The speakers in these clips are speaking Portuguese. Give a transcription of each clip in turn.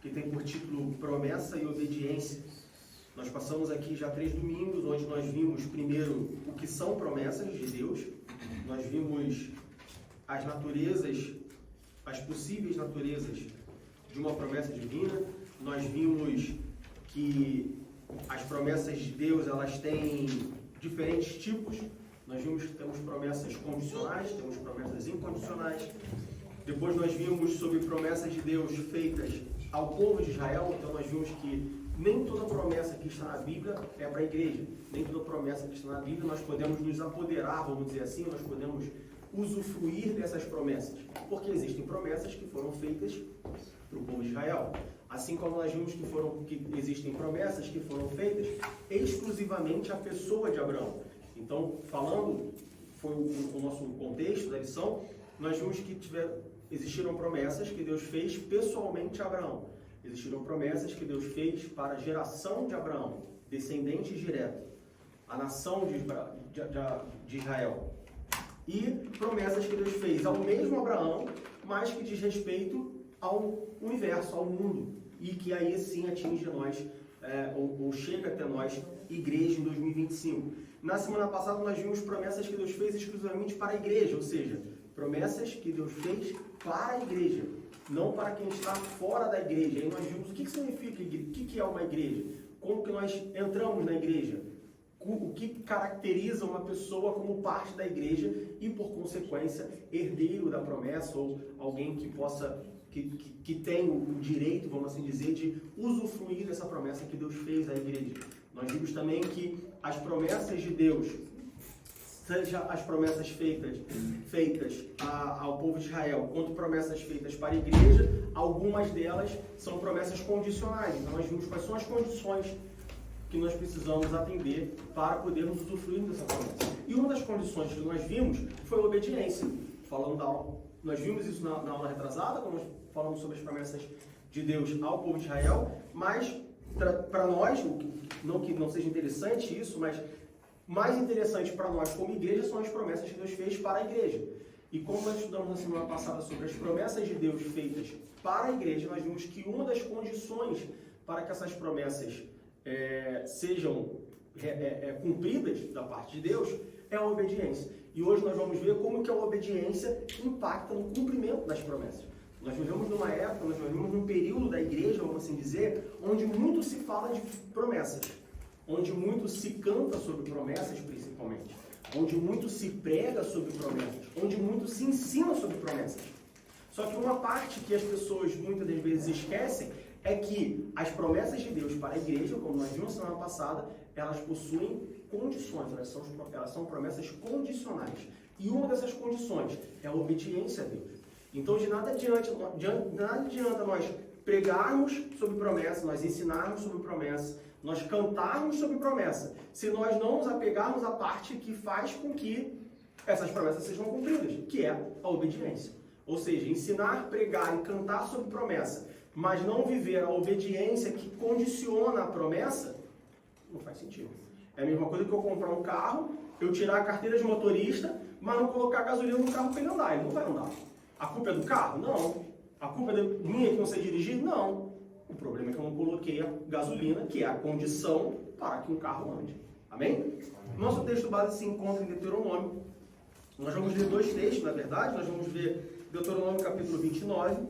que tem por título Promessa e Obediência. Nós passamos aqui já 3 domingos, onde nós vimos primeiro o que são promessas de Deus, nós vimos as naturezas, as possíveis naturezas de uma promessa divina, nós vimos que as promessas de Deus, elas têm diferentes tipos. Nós vimos que temos promessas condicionais, temos promessas incondicionais. Depois nós vimos sobre promessas de Deus feitas ao povo de Israel. Então nós vimos que nem toda promessa que está na Bíblia é para a igreja. Nem toda promessa que está na Bíblia nós podemos nos apoderar, vamos dizer assim, nós podemos usufruir dessas promessas. Porque existem promessas que foram feitas para o povo de Israel. Assim como nós vimos que existem promessas que foram feitas exclusivamente à pessoa de Abraão. Então, falando, foi o nosso contexto da lição, nós vimos que existiram promessas que Deus fez pessoalmente a Abraão. Existiram promessas que Deus fez para a geração de Abraão, descendentes diretos, a nação de Israel. E promessas que Deus fez ao mesmo Abraão, mas que diz respeito ao universo, ao mundo, e que aí sim atinge nós, ou chega até nós, igreja em 2025. Na semana passada nós vimos promessas que Deus fez exclusivamente para a igreja, ou seja, promessas que Deus fez para a igreja, não para quem está fora da igreja. Aí nós vimos o que significa igreja, o que é uma igreja, como que nós entramos na igreja, o que caracteriza uma pessoa como parte da igreja e, por consequência, herdeiro da promessa ou alguém que possa, que tem o direito, vamos assim dizer, de usufruir dessa promessa que Deus fez à igreja. Nós vimos também que as promessas de Deus, seja as promessas feitas ao povo de Israel, quanto promessas feitas para a igreja, algumas delas são promessas condicionais. Então nós vimos quais são as condições que nós precisamos atender para podermos usufruir dessa promessa. E uma das condições que nós vimos foi a obediência. Nós vimos isso na aula retrasada, quando nós falamos sobre as promessas de Deus ao povo de Israel, mas para nós, não que não seja interessante isso, mas mais interessante para nós como igreja são as promessas que Deus fez para a igreja. E como nós estudamos na semana passada sobre as promessas de Deus feitas para a igreja, nós vimos que uma das condições para que essas promessas sejam cumpridas da parte de Deus é a obediência. E hoje nós vamos ver como que a obediência impacta no cumprimento das promessas. Nós vivemos numa época, nós vivemos num período da igreja, vamos assim dizer, onde muito se fala de promessas, onde muito se canta sobre promessas principalmente, onde muito se prega sobre promessas, onde muito se ensina sobre promessas. Só que uma parte que as pessoas muitas das vezes esquecem é que as promessas de Deus para a igreja, como nós vimos na semana passada, elas possuem condições, elas são promessas condicionais. E uma dessas condições é a obediência a Deus. Então, de nada adianta nós pregarmos sobre promessa, nós ensinarmos sobre promessa, nós cantarmos sobre promessa, se nós não nos apegarmos à parte que faz com que essas promessas sejam cumpridas, que é a obediência. Ou seja, ensinar, pregar e cantar sobre promessa, mas não viver a obediência que condiciona a promessa, não faz sentido. É a mesma coisa que eu comprar um carro, eu tirar a carteira de motorista, mas não colocar gasolina no carro para ele andar. Ele não vai andar. A culpa é do carro? Não. A culpa é minha que não sei dirigir? Não. O problema é que eu não coloquei a gasolina, que é a condição para que um carro ande. Amém? Nosso texto base se encontra em Deuteronômio. Nós vamos ler 2 textos, na verdade. Nós vamos ver Deuteronômio capítulo 29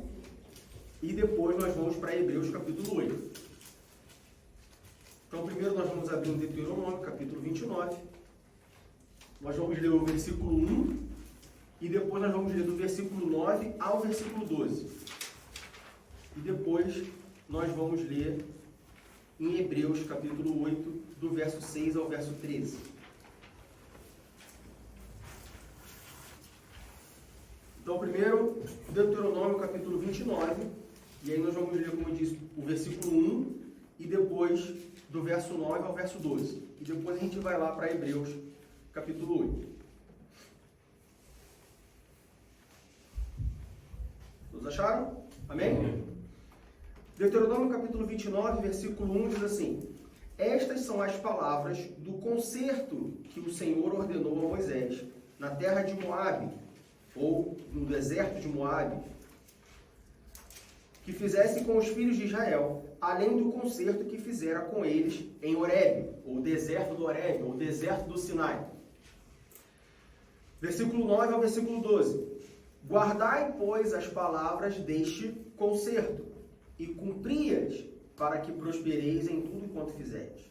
e depois nós vamos para Hebreus capítulo 8. Então, primeiro nós vamos abrir em Deuteronômio capítulo 29. Nós vamos ler o versículo 1 e depois nós vamos ler do versículo 9 ao versículo 12. E depois nós vamos ler em Hebreus capítulo 8, do verso 6 ao verso 13. Então, primeiro, Deuteronômio capítulo 29, e aí nós vamos ler, como eu disse, o versículo 1, e depois do verso 9 ao verso 12. E depois a gente vai lá para Hebreus capítulo 8. Todos acharam? Amém? Deuteronômio capítulo 29, versículo 1 diz assim: Estas são as palavras do concerto que o Senhor ordenou a Moisés na terra de Moabe, ou no deserto de Moabe, que fizesse com os filhos de Israel, além do concerto que fizera com eles em Horebe, ou deserto do Horebe, ou deserto do Sinai. Versículo 9 ao versículo 12. Guardai, pois, as palavras deste concerto, e cumpri-as, para que prospereis em tudo quanto fizerdes.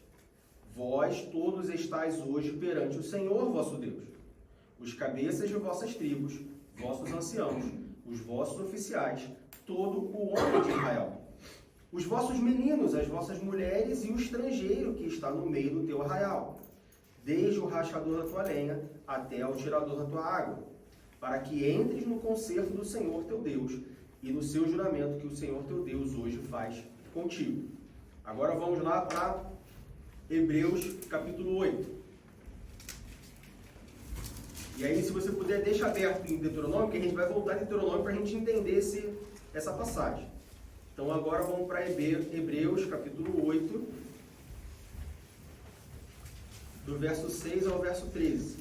Vós todos estáis hoje perante o Senhor vosso Deus, os cabeças de vossas tribos, vossos anciãos, os vossos oficiais, todo o homem de Israel, os vossos meninos, as vossas mulheres e o estrangeiro que está no meio do teu arraial, desde o rachador da tua lenha até ao tirador da tua água, para que entres no concerto do Senhor teu Deus e no seu juramento que o Senhor teu Deus hoje faz contigo. Agora vamos lá para Hebreus capítulo 8. E aí, se você puder, deixa aberto em Deuteronômio, que a gente vai voltar em Deuteronômio para a gente entender essa passagem. Então agora vamos para Hebreus capítulo 8, do verso 6 ao verso 13.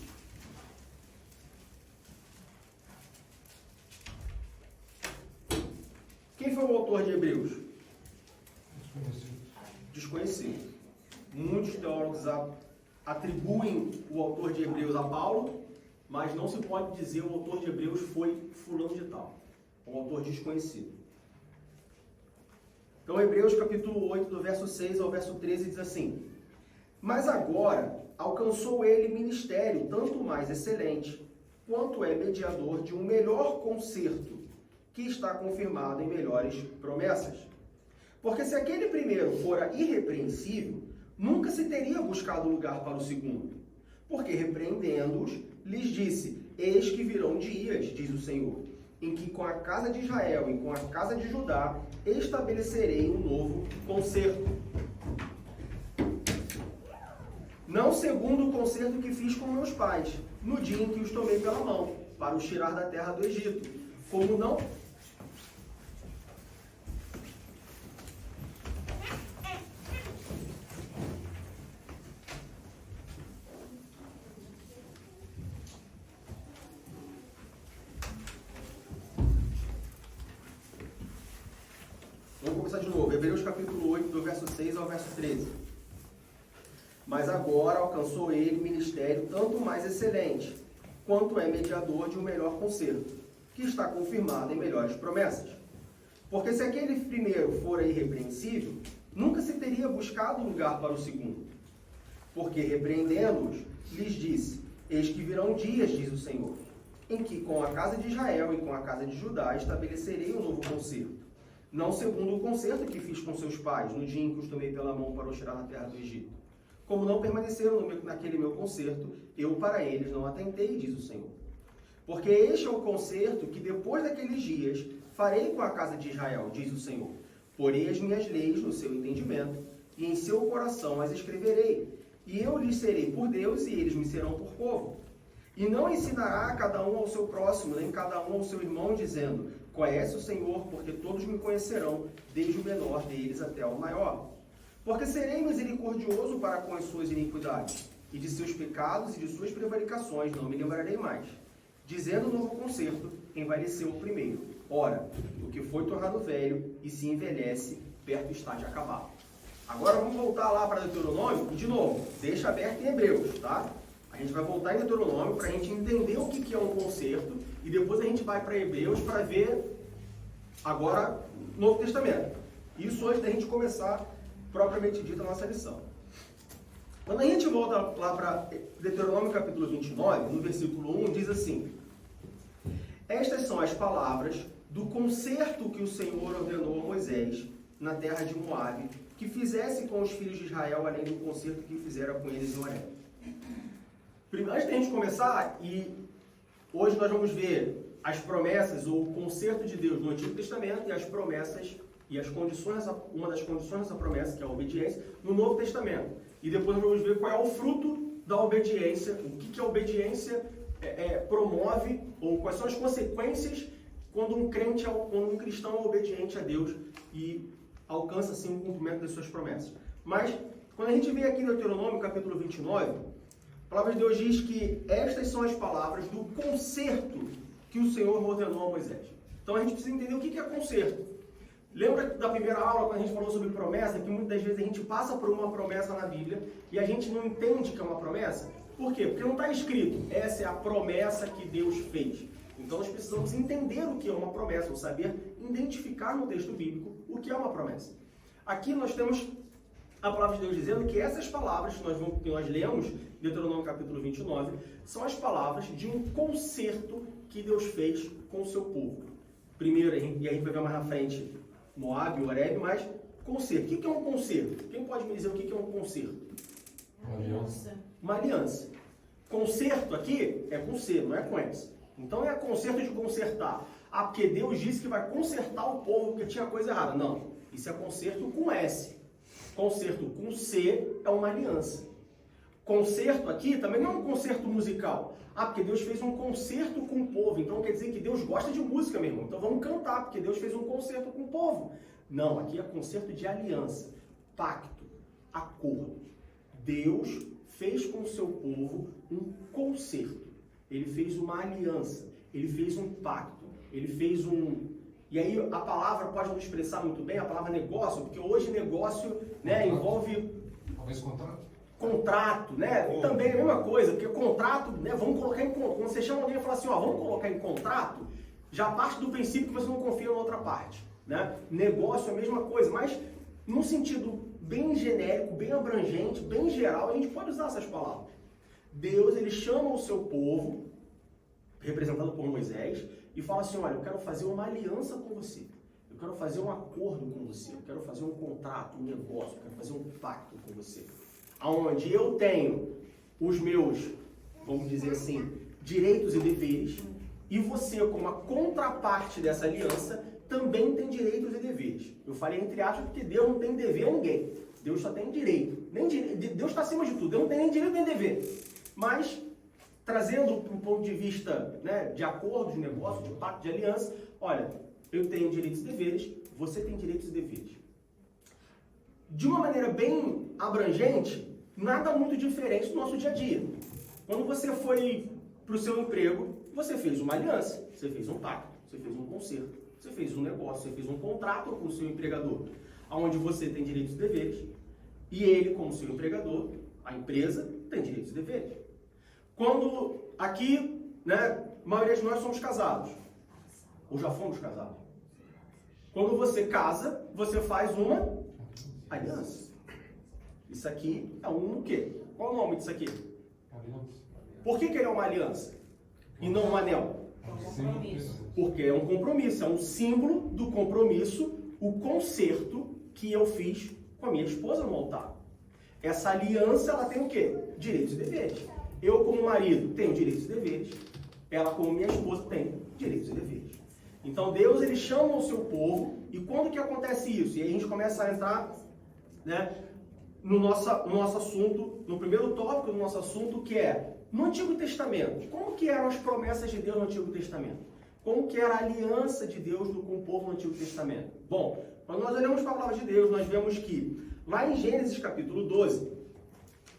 Quem foi o autor de Hebreus? Desconhecido. Muitos teólogos atribuem o autor de Hebreus a Paulo, mas não se pode dizer o autor de Hebreus foi fulano de tal. Um autor desconhecido. Então, Hebreus capítulo 8, do verso 6 ao verso 13, diz assim: Mas agora alcançou ele ministério tanto mais excelente, quanto é mediador de um melhor concerto, que está confirmado em melhores promessas. Porque se aquele primeiro fora irrepreensível, nunca se teria buscado lugar para o segundo. Porque repreendendo-os, lhes disse: Eis que virão dias, diz o Senhor, em que com a casa de Israel e com a casa de Judá estabelecerei um novo concerto. Não segundo o concerto que fiz com meus pais, no dia em que os tomei pela mão, para os tirar da terra do Egito, como não... Vamos começar de novo. Hebreus capítulo 8, do verso 6 ao verso 13. Mas agora alcançou ele ministério tanto mais excelente, quanto é mediador de um melhor concerto, que está confirmado em melhores promessas. Porque se aquele primeiro fora irrepreensível, nunca se teria buscado lugar para o segundo. Porque repreendendo-os, lhes disse: Eis que virão dias, diz o Senhor, em que com a casa de Israel e com a casa de Judá estabelecerei um novo concerto. Não segundo o concerto que fiz com seus pais, no dia em que os tomei pela mão para os tirar da terra do Egito. Como não permaneceram naquele meu concerto, eu para eles não atentei, diz o Senhor. Porque este é o concerto que depois daqueles dias farei com a casa de Israel, diz o Senhor. Porei as minhas leis no seu entendimento, e em seu coração as escreverei. E eu lhes serei por Deus, e eles me serão por povo. E não ensinará cada um ao seu próximo, nem cada um ao seu irmão, dizendo: Conhece o Senhor, porque todos me conhecerão, desde o menor deles até o maior. Porque serei misericordioso para com as suas iniquidades, e de seus pecados e de suas prevaricações não me lembrarei mais. Dizendo o novo concerto, envelheceu o primeiro. Ora, o que foi tornado velho e se envelhece, perto está de acabar. Agora vamos voltar lá para Deuteronômio, e de novo, deixa aberto em Hebreus, tá? A gente vai voltar em Deuteronômio para a gente entender o que é um concerto, e depois a gente vai para Hebreus para ver agora o Novo Testamento. Isso antes da gente começar propriamente dito a nossa lição. Quando a gente volta lá para Deuteronômio capítulo 29, no versículo 1, diz assim: Estas são as palavras do concerto que o Senhor ordenou a Moisés na terra de Moabe, que fizesse com os filhos de Israel, além do concerto que fizera com eles em Horebe. Antes da gente começar, e hoje nós vamos ver as promessas ou o concerto de Deus no Antigo Testamento e as promessas e as condições, uma das condições dessa promessa, que é a obediência, no Novo Testamento. E depois nós vamos ver qual é o fruto da obediência, o que a obediência promove, ou quais são as consequências quando um cristão é obediente a Deus e alcança assim o cumprimento das suas promessas. Mas, quando a gente vê aqui no Deuteronômio capítulo 29, a palavra de Deus diz que estas são as palavras do concerto que o Senhor ordenou a Moisés. Então a gente precisa entender o que é concerto. Lembra da primeira aula, quando a gente falou sobre promessa, que muitas vezes a gente passa por uma promessa na Bíblia e a gente não entende que é uma promessa? Por quê? Porque não está escrito, essa é a promessa que Deus fez. Então nós precisamos entender o que é uma promessa, ou saber identificar no texto bíblico o que é uma promessa. Aqui nós temos a palavra de Deus dizendo que essas palavras que nós lemos, Deuteronômio capítulo 29, são as palavras de um concerto que Deus fez com o seu povo. Primeiro, e a gente vai ver mais na frente, Moab, Oreb, mas concerto. O que é um concerto? Quem pode me dizer o que é um concerto? Uma aliança. Uma aliança. Concerto aqui é com C, não é com S. Então é concerto de consertar. Ah, porque Deus disse que vai consertar o povo porque tinha coisa errada. Não, isso é concerto com S. Concerto com C é uma aliança. Concerto aqui também não é um concerto musical. Ah, porque Deus fez um concerto com o povo. Então quer dizer que Deus gosta de música, meu irmão. Então vamos cantar, porque Deus fez um concerto com o povo. Não, aqui é concerto de aliança, pacto, acordo. Deus fez com o seu povo um concerto. Ele fez uma aliança. Ele fez um pacto. Ele fez um... E aí a palavra pode não expressar muito bem, a palavra negócio, porque hoje negócio, né, envolve... Talvez contrato. Contrato, né? E também é a mesma coisa, porque contrato, né? Vamos colocar em contrato. Quando você chama alguém e fala assim, ó, vamos colocar em contrato, já parte do princípio que você não confia na outra parte, né? Negócio é a mesma coisa, mas num sentido bem genérico, bem abrangente, bem geral, a gente pode usar essas palavras. Deus, ele chama o seu povo, representado por Moisés, e fala assim, olha, eu quero fazer uma aliança com você. Eu quero fazer um acordo com você. Eu quero fazer um contrato, um negócio. Eu quero fazer um pacto com você. Onde eu tenho os meus, vamos dizer assim, direitos e deveres, e você, como a contraparte dessa aliança, também tem direitos e deveres. Eu falei entre aspas porque Deus não tem dever a ninguém. Deus só tem direito. Deus está acima de tudo. Deus não tem nem direito nem dever. Mas, trazendo para um ponto de vista, né, de acordo, de negócio, de pacto, de aliança, olha, eu tenho direitos e deveres, você tem direitos e deveres. De uma maneira bem abrangente, nada muito diferente do nosso dia a dia. Quando você foi para o seu emprego, você fez uma aliança, você fez um pacto, você fez um concerto, você fez um negócio, você fez um contrato com o seu empregador, onde você tem direitos e deveres, e ele, como seu empregador, a empresa, tem direitos e deveres. Quando aqui, né, a maioria de nós somos casados, ou já fomos casados. Quando você casa, você faz uma aliança. Isso aqui é um o quê? Qual o nome disso aqui? Aliança. Por que ele é uma aliança e não um anel? Porque é um compromisso, é um símbolo do compromisso, o concerto que eu fiz com a minha esposa no altar. Essa aliança, ela tem o quê? Direitos e deveres. Eu, como marido, tenho direitos e deveres. Ela, como minha esposa, tem direitos e deveres. Então, Deus, ele chama o seu povo, e quando que acontece isso? E aí a gente começa a entrar, né, no nosso assunto, no primeiro tópico do nosso assunto, que é no Antigo Testamento. Como que eram as promessas de Deus no Antigo Testamento? Como que era a aliança de Deus com o povo no Antigo Testamento? Bom, quando nós olhamos para a palavra de Deus, nós vemos que lá em Gênesis capítulo 12,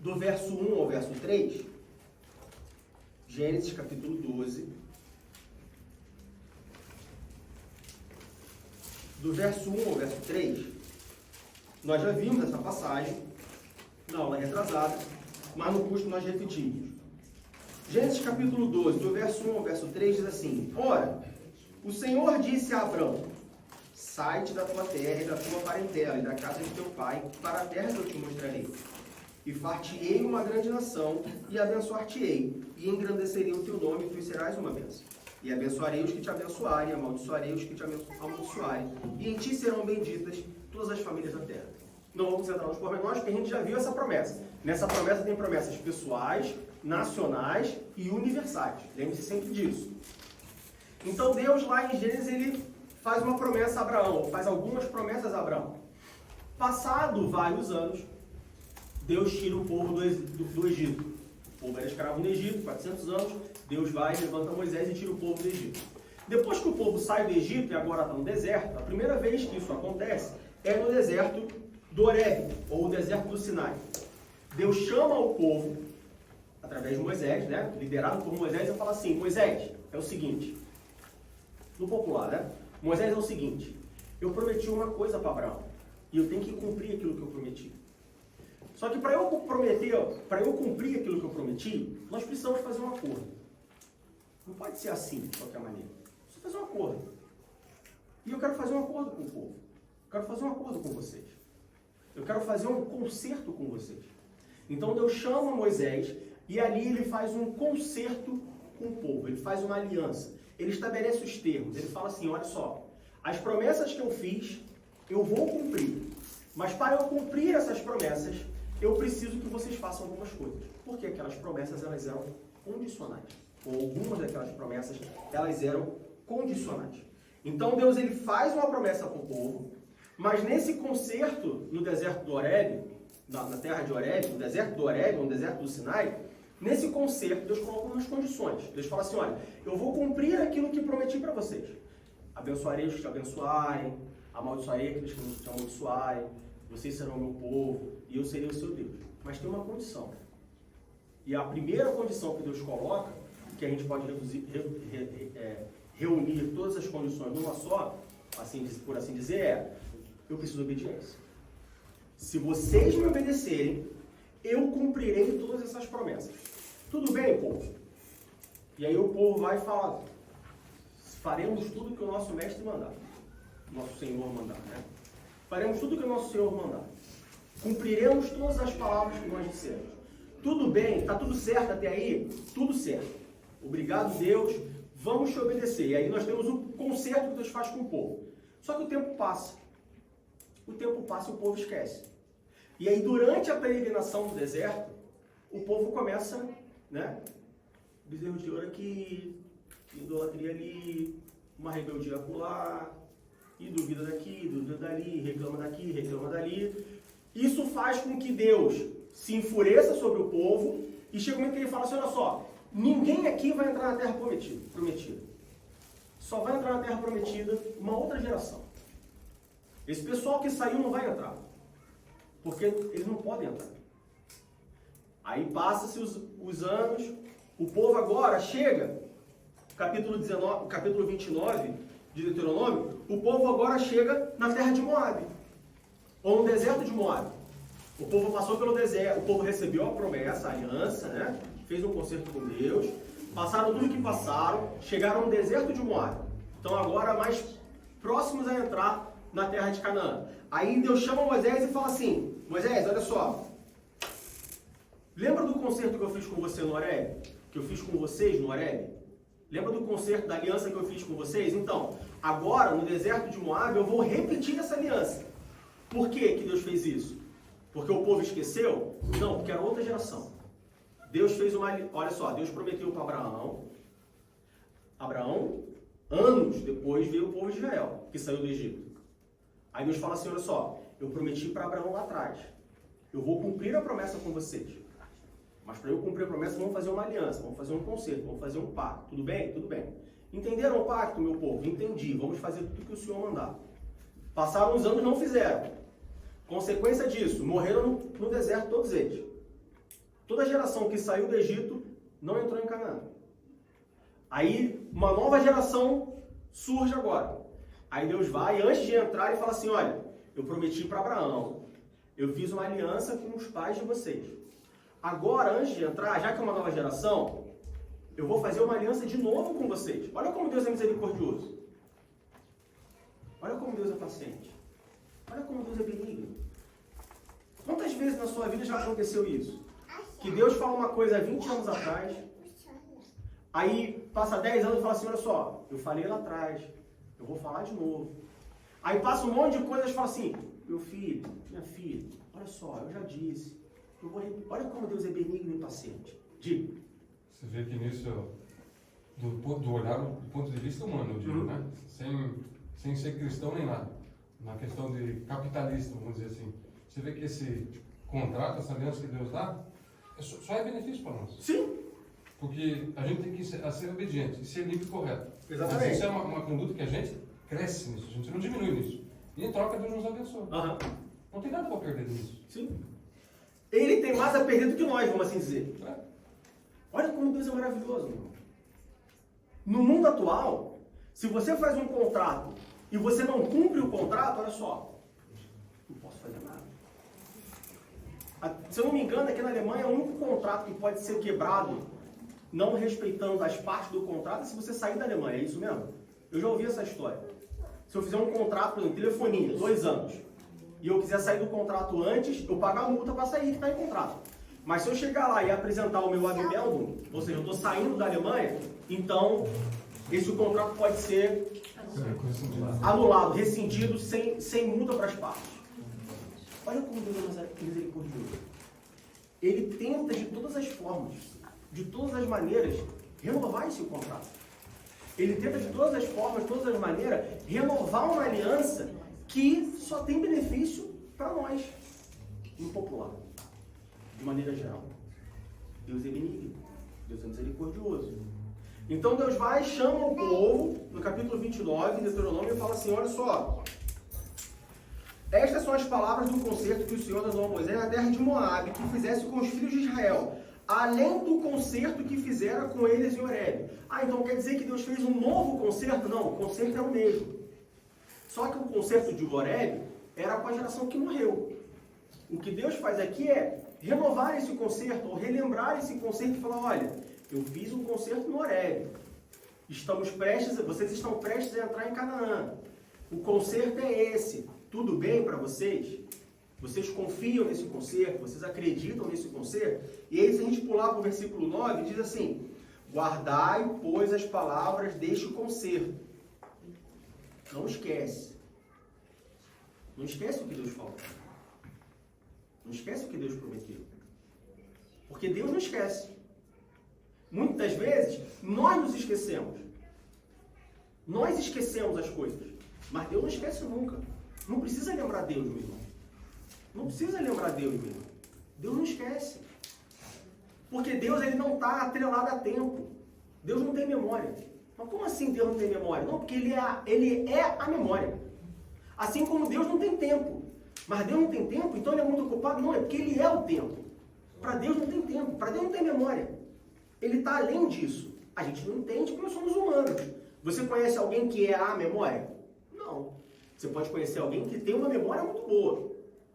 do verso 1 ao verso 3, Gênesis capítulo 12, do verso 1 ao verso 3, nós já vimos essa passagem na aula retrasada, mas no curso nós repetimos. Gênesis capítulo 12, do verso 1 ao verso 3, diz assim: Ora, o Senhor disse a Abrão: Sai-te da tua terra e da tua parentela e da casa de teu pai, para a terra que eu te mostrarei. E far-te-ei uma grande nação, e abençoar-te-ei, e engrandecerei o teu nome, e tu serás uma bênção. E abençoarei os que te abençoarem, e amaldiçoarei os que te amaldiçoarem, e em ti serão benditas todas as famílias da terra. Não vamos entrar nos pormenores, porque a gente já viu essa promessa. Nessa promessa tem promessas pessoais, nacionais e universais. Lembre-se sempre disso. Então Deus lá em Gênesis, ele faz uma promessa a Abraão, faz algumas promessas a Abraão. Passado vários anos, Deus tira o povo do Egito. O povo era escravo no Egito, 400 anos, Deus vai, levanta Moisés e tira o povo do Egito. Depois que o povo sai do Egito e agora está no deserto, a primeira vez que isso acontece é no deserto do Horebe, ou o deserto do Sinai. Deus chama o povo, através de Moisés, né, liderado por Moisés, e fala assim: Moisés, é o seguinte, no popular, né? Moisés, é o seguinte: eu prometi uma coisa para Abraão. E eu tenho que cumprir aquilo que eu prometi. Só que para eu cumprir aquilo que eu prometi, nós precisamos fazer um acordo. Não pode ser assim, de qualquer maneira. Preciso fazer um acordo. E eu quero fazer um acordo com o povo. Eu quero fazer um acordo com vocês. Eu quero fazer um concerto com vocês. Então Deus chama Moisés e ali ele faz um concerto com o povo. Ele faz uma aliança. Ele estabelece os termos. Ele fala assim, olha só, as promessas que eu fiz, eu vou cumprir. Mas para eu cumprir essas promessas, eu preciso que vocês façam algumas coisas. Porque aquelas promessas, elas eram condicionais. Ou algumas daquelas promessas, elas eram condicionais. Então Deus ele faz uma promessa para o povo, mas nesse concerto no deserto do Horebe, na terra de Horebe, no deserto do Horebe, no deserto do Sinai, nesse concerto Deus coloca umas condições. Deus fala assim, olha, eu vou cumprir aquilo que prometi para vocês. Abençoarei os que te abençoarem, amaldiçoarei aqueles que não te amaldiçoarem, vocês serão o meu povo e eu serei o seu Deus. Mas tem uma condição. E a primeira condição que Deus coloca, que a gente pode reunir todas as condições numa só, assim, por assim dizer, é: eu preciso de obediência. Se vocês me obedecerem, eu cumprirei todas essas promessas. Tudo bem, povo? E aí o povo vai e fala: faremos tudo que o nosso mestre mandar. Nosso Senhor mandar, né? Faremos tudo que o nosso Senhor mandar. Cumpriremos todas as palavras que nós dissemos. Tudo bem? Está tudo certo até aí? Tudo certo. Obrigado, Deus. Vamos te obedecer. E aí nós temos o concerto que Deus faz com o povo. Só que o tempo passa. O tempo passa e o povo esquece. E aí durante a peregrinação do deserto, o povo começa, né? Bezerro de ouro aqui, idolatria ali, uma rebeldia acolá, e duvida daqui, duvida dali, reclama dali. Isso faz com que Deus se enfureça sobre o povo e chega um momento que ele fala assim, olha só, ninguém aqui vai entrar na terra prometida. Só vai entrar na terra prometida uma outra geração. Esse pessoal que saiu não vai entrar, porque eles não podem entrar. Aí passa-se os anos, o povo agora chega, capítulo 29 de Deuteronômio, o povo agora chega na terra de Moabe, ou no deserto de Moabe. O povo passou pelo deserto, o povo recebeu a promessa, a aliança, né? Fez um concerto com Deus, passaram tudo que passaram, chegaram no deserto de Moabe. Então agora mais próximos a entrar na terra de Canaã. Aí Deus chama Moisés e fala assim, Moisés, olha só, lembra do concerto que eu fiz com você no Horebe? Que eu fiz com vocês no Horebe? Lembra do concerto da aliança que eu fiz com vocês? Então, agora no deserto de Moabe eu vou repetir essa aliança. Por que que Deus fez isso? Porque o povo esqueceu? Não, porque era outra geração. Deus fez olha só, Deus prometeu para Abraão, anos depois veio o povo de Israel, que saiu do Egito. Aí Deus fala assim, olha só, eu prometi para Abraão lá atrás, eu vou cumprir a promessa com vocês. Mas para eu cumprir a promessa, vamos fazer uma aliança, vamos fazer um concerto, vamos fazer um pacto. Tudo bem? Tudo bem. Entenderam o pacto, meu povo? Entendi. Vamos fazer tudo que o Senhor mandar. Passaram uns anos e não fizeram. Consequência disso, morreram no deserto todos eles. Toda a geração que saiu do Egito não entrou em Canaã. Aí uma nova geração surge agora. Aí Deus vai, antes de entrar, ele fala assim, olha, eu prometi para Abraão, eu fiz uma aliança com os pais de vocês. Agora, antes de entrar, já que é uma nova geração, eu vou fazer uma aliança de novo com vocês. Olha como Deus é misericordioso. Olha como Deus é paciente. Olha como Deus é benigno. Quantas vezes na sua vida já aconteceu isso? Que Deus fala uma coisa há 20 anos atrás, aí passa 10 anos e fala assim, olha só, eu falei lá atrás, eu vou falar de novo. Aí passa um monte de coisas e fala assim, meu filho, minha filha, olha só, eu já disse. Olha como Deus é benigno e paciente. Diga. Você vê que nisso, do olhar do ponto de vista humano, eu digo, né? Sem ser cristão nem nada. Na questão de capitalista, vamos dizer assim. Você vê que esse contrato, essa aliança que Deus dá, só é benefício para nós. Sim. Porque a gente tem que ser obediente e ser livre e correto. Exatamente. Mas isso é uma conduta que a gente cresce nisso, a gente não diminui nisso. E em troca Deus nos abençoa. Não tem nada para perder nisso. Sim. Ele tem mais a perder do que nós, vamos assim dizer. Olha como Deus é maravilhoso, meu irmão. No mundo atual, se você faz um contrato e você não cumpre o contrato, olha só, não posso fazer nada. Se eu não me engano, aqui na Alemanha, o único contrato que pode ser quebrado, não respeitando as partes do contrato, é se você sair da Alemanha, é isso mesmo? Eu já ouvi essa história. Se eu fizer um contrato, por exemplo, telefonia, 2 anos, e eu quiser sair do contrato antes, eu pago a multa para sair, que está em contrato. Mas se eu chegar lá e apresentar o meu Abmeldung, ou seja, eu estou saindo da Alemanha, então esse contrato pode ser anulado, rescindido, sem multa para as partes. Olha como Deus é misericordioso. Ele tenta de todas as formas, de todas as maneiras, renovar esse contrato. Ele tenta de todas as formas, de todas as maneiras, renovar uma aliança que só tem benefício para nós, no popular, de maneira geral. Deus é benigno, Deus é misericordioso. Então Deus vai e chama o povo, no capítulo 29 de Deuteronômio, e fala assim, olha só, estas são as palavras do concerto que o Senhor ordenou a Moisés na terra de Moabe, que fizesse com os filhos de Israel, além do concerto que fizera com eles em Horebe. Então quer dizer que Deus fez um novo concerto? Não, o concerto é o mesmo. Só que o concerto de Horebe era com a geração que morreu. O que Deus faz aqui é renovar esse concerto, ou relembrar esse concerto e falar, olha, eu fiz um concerto no Horebe. Vocês estão prestes a entrar em Canaã. O concerto é esse. Tudo bem para vocês? Vocês confiam nesse concerto? Vocês acreditam nesse concerto? E aí, se a gente pular para o versículo 9, diz assim, guardai, pois, as palavras deste concerto. Não esquece. Não esquece o que Deus falou. Não esquece o que Deus prometeu. Porque Deus não esquece. Muitas vezes, nós nos esquecemos. Nós esquecemos as coisas. Mas Deus não esquece nunca. Não precisa lembrar Deus, meu irmão. Não precisa lembrar Deus, meu irmão. Deus não esquece. Porque Deus ele não está atrelado a tempo. Deus não tem memória. Mas como assim Deus não tem memória? Não, porque ele é a memória. Assim como Deus não tem tempo. Mas Deus não tem tempo, então ele é muito ocupado? Não, é porque ele é o tempo. Para Deus não tem tempo. Para Deus não tem memória. Ele está além disso. A gente não entende porque nós somos humanos. Você conhece alguém que é a memória? Não. Você pode conhecer alguém que tem uma memória muito boa.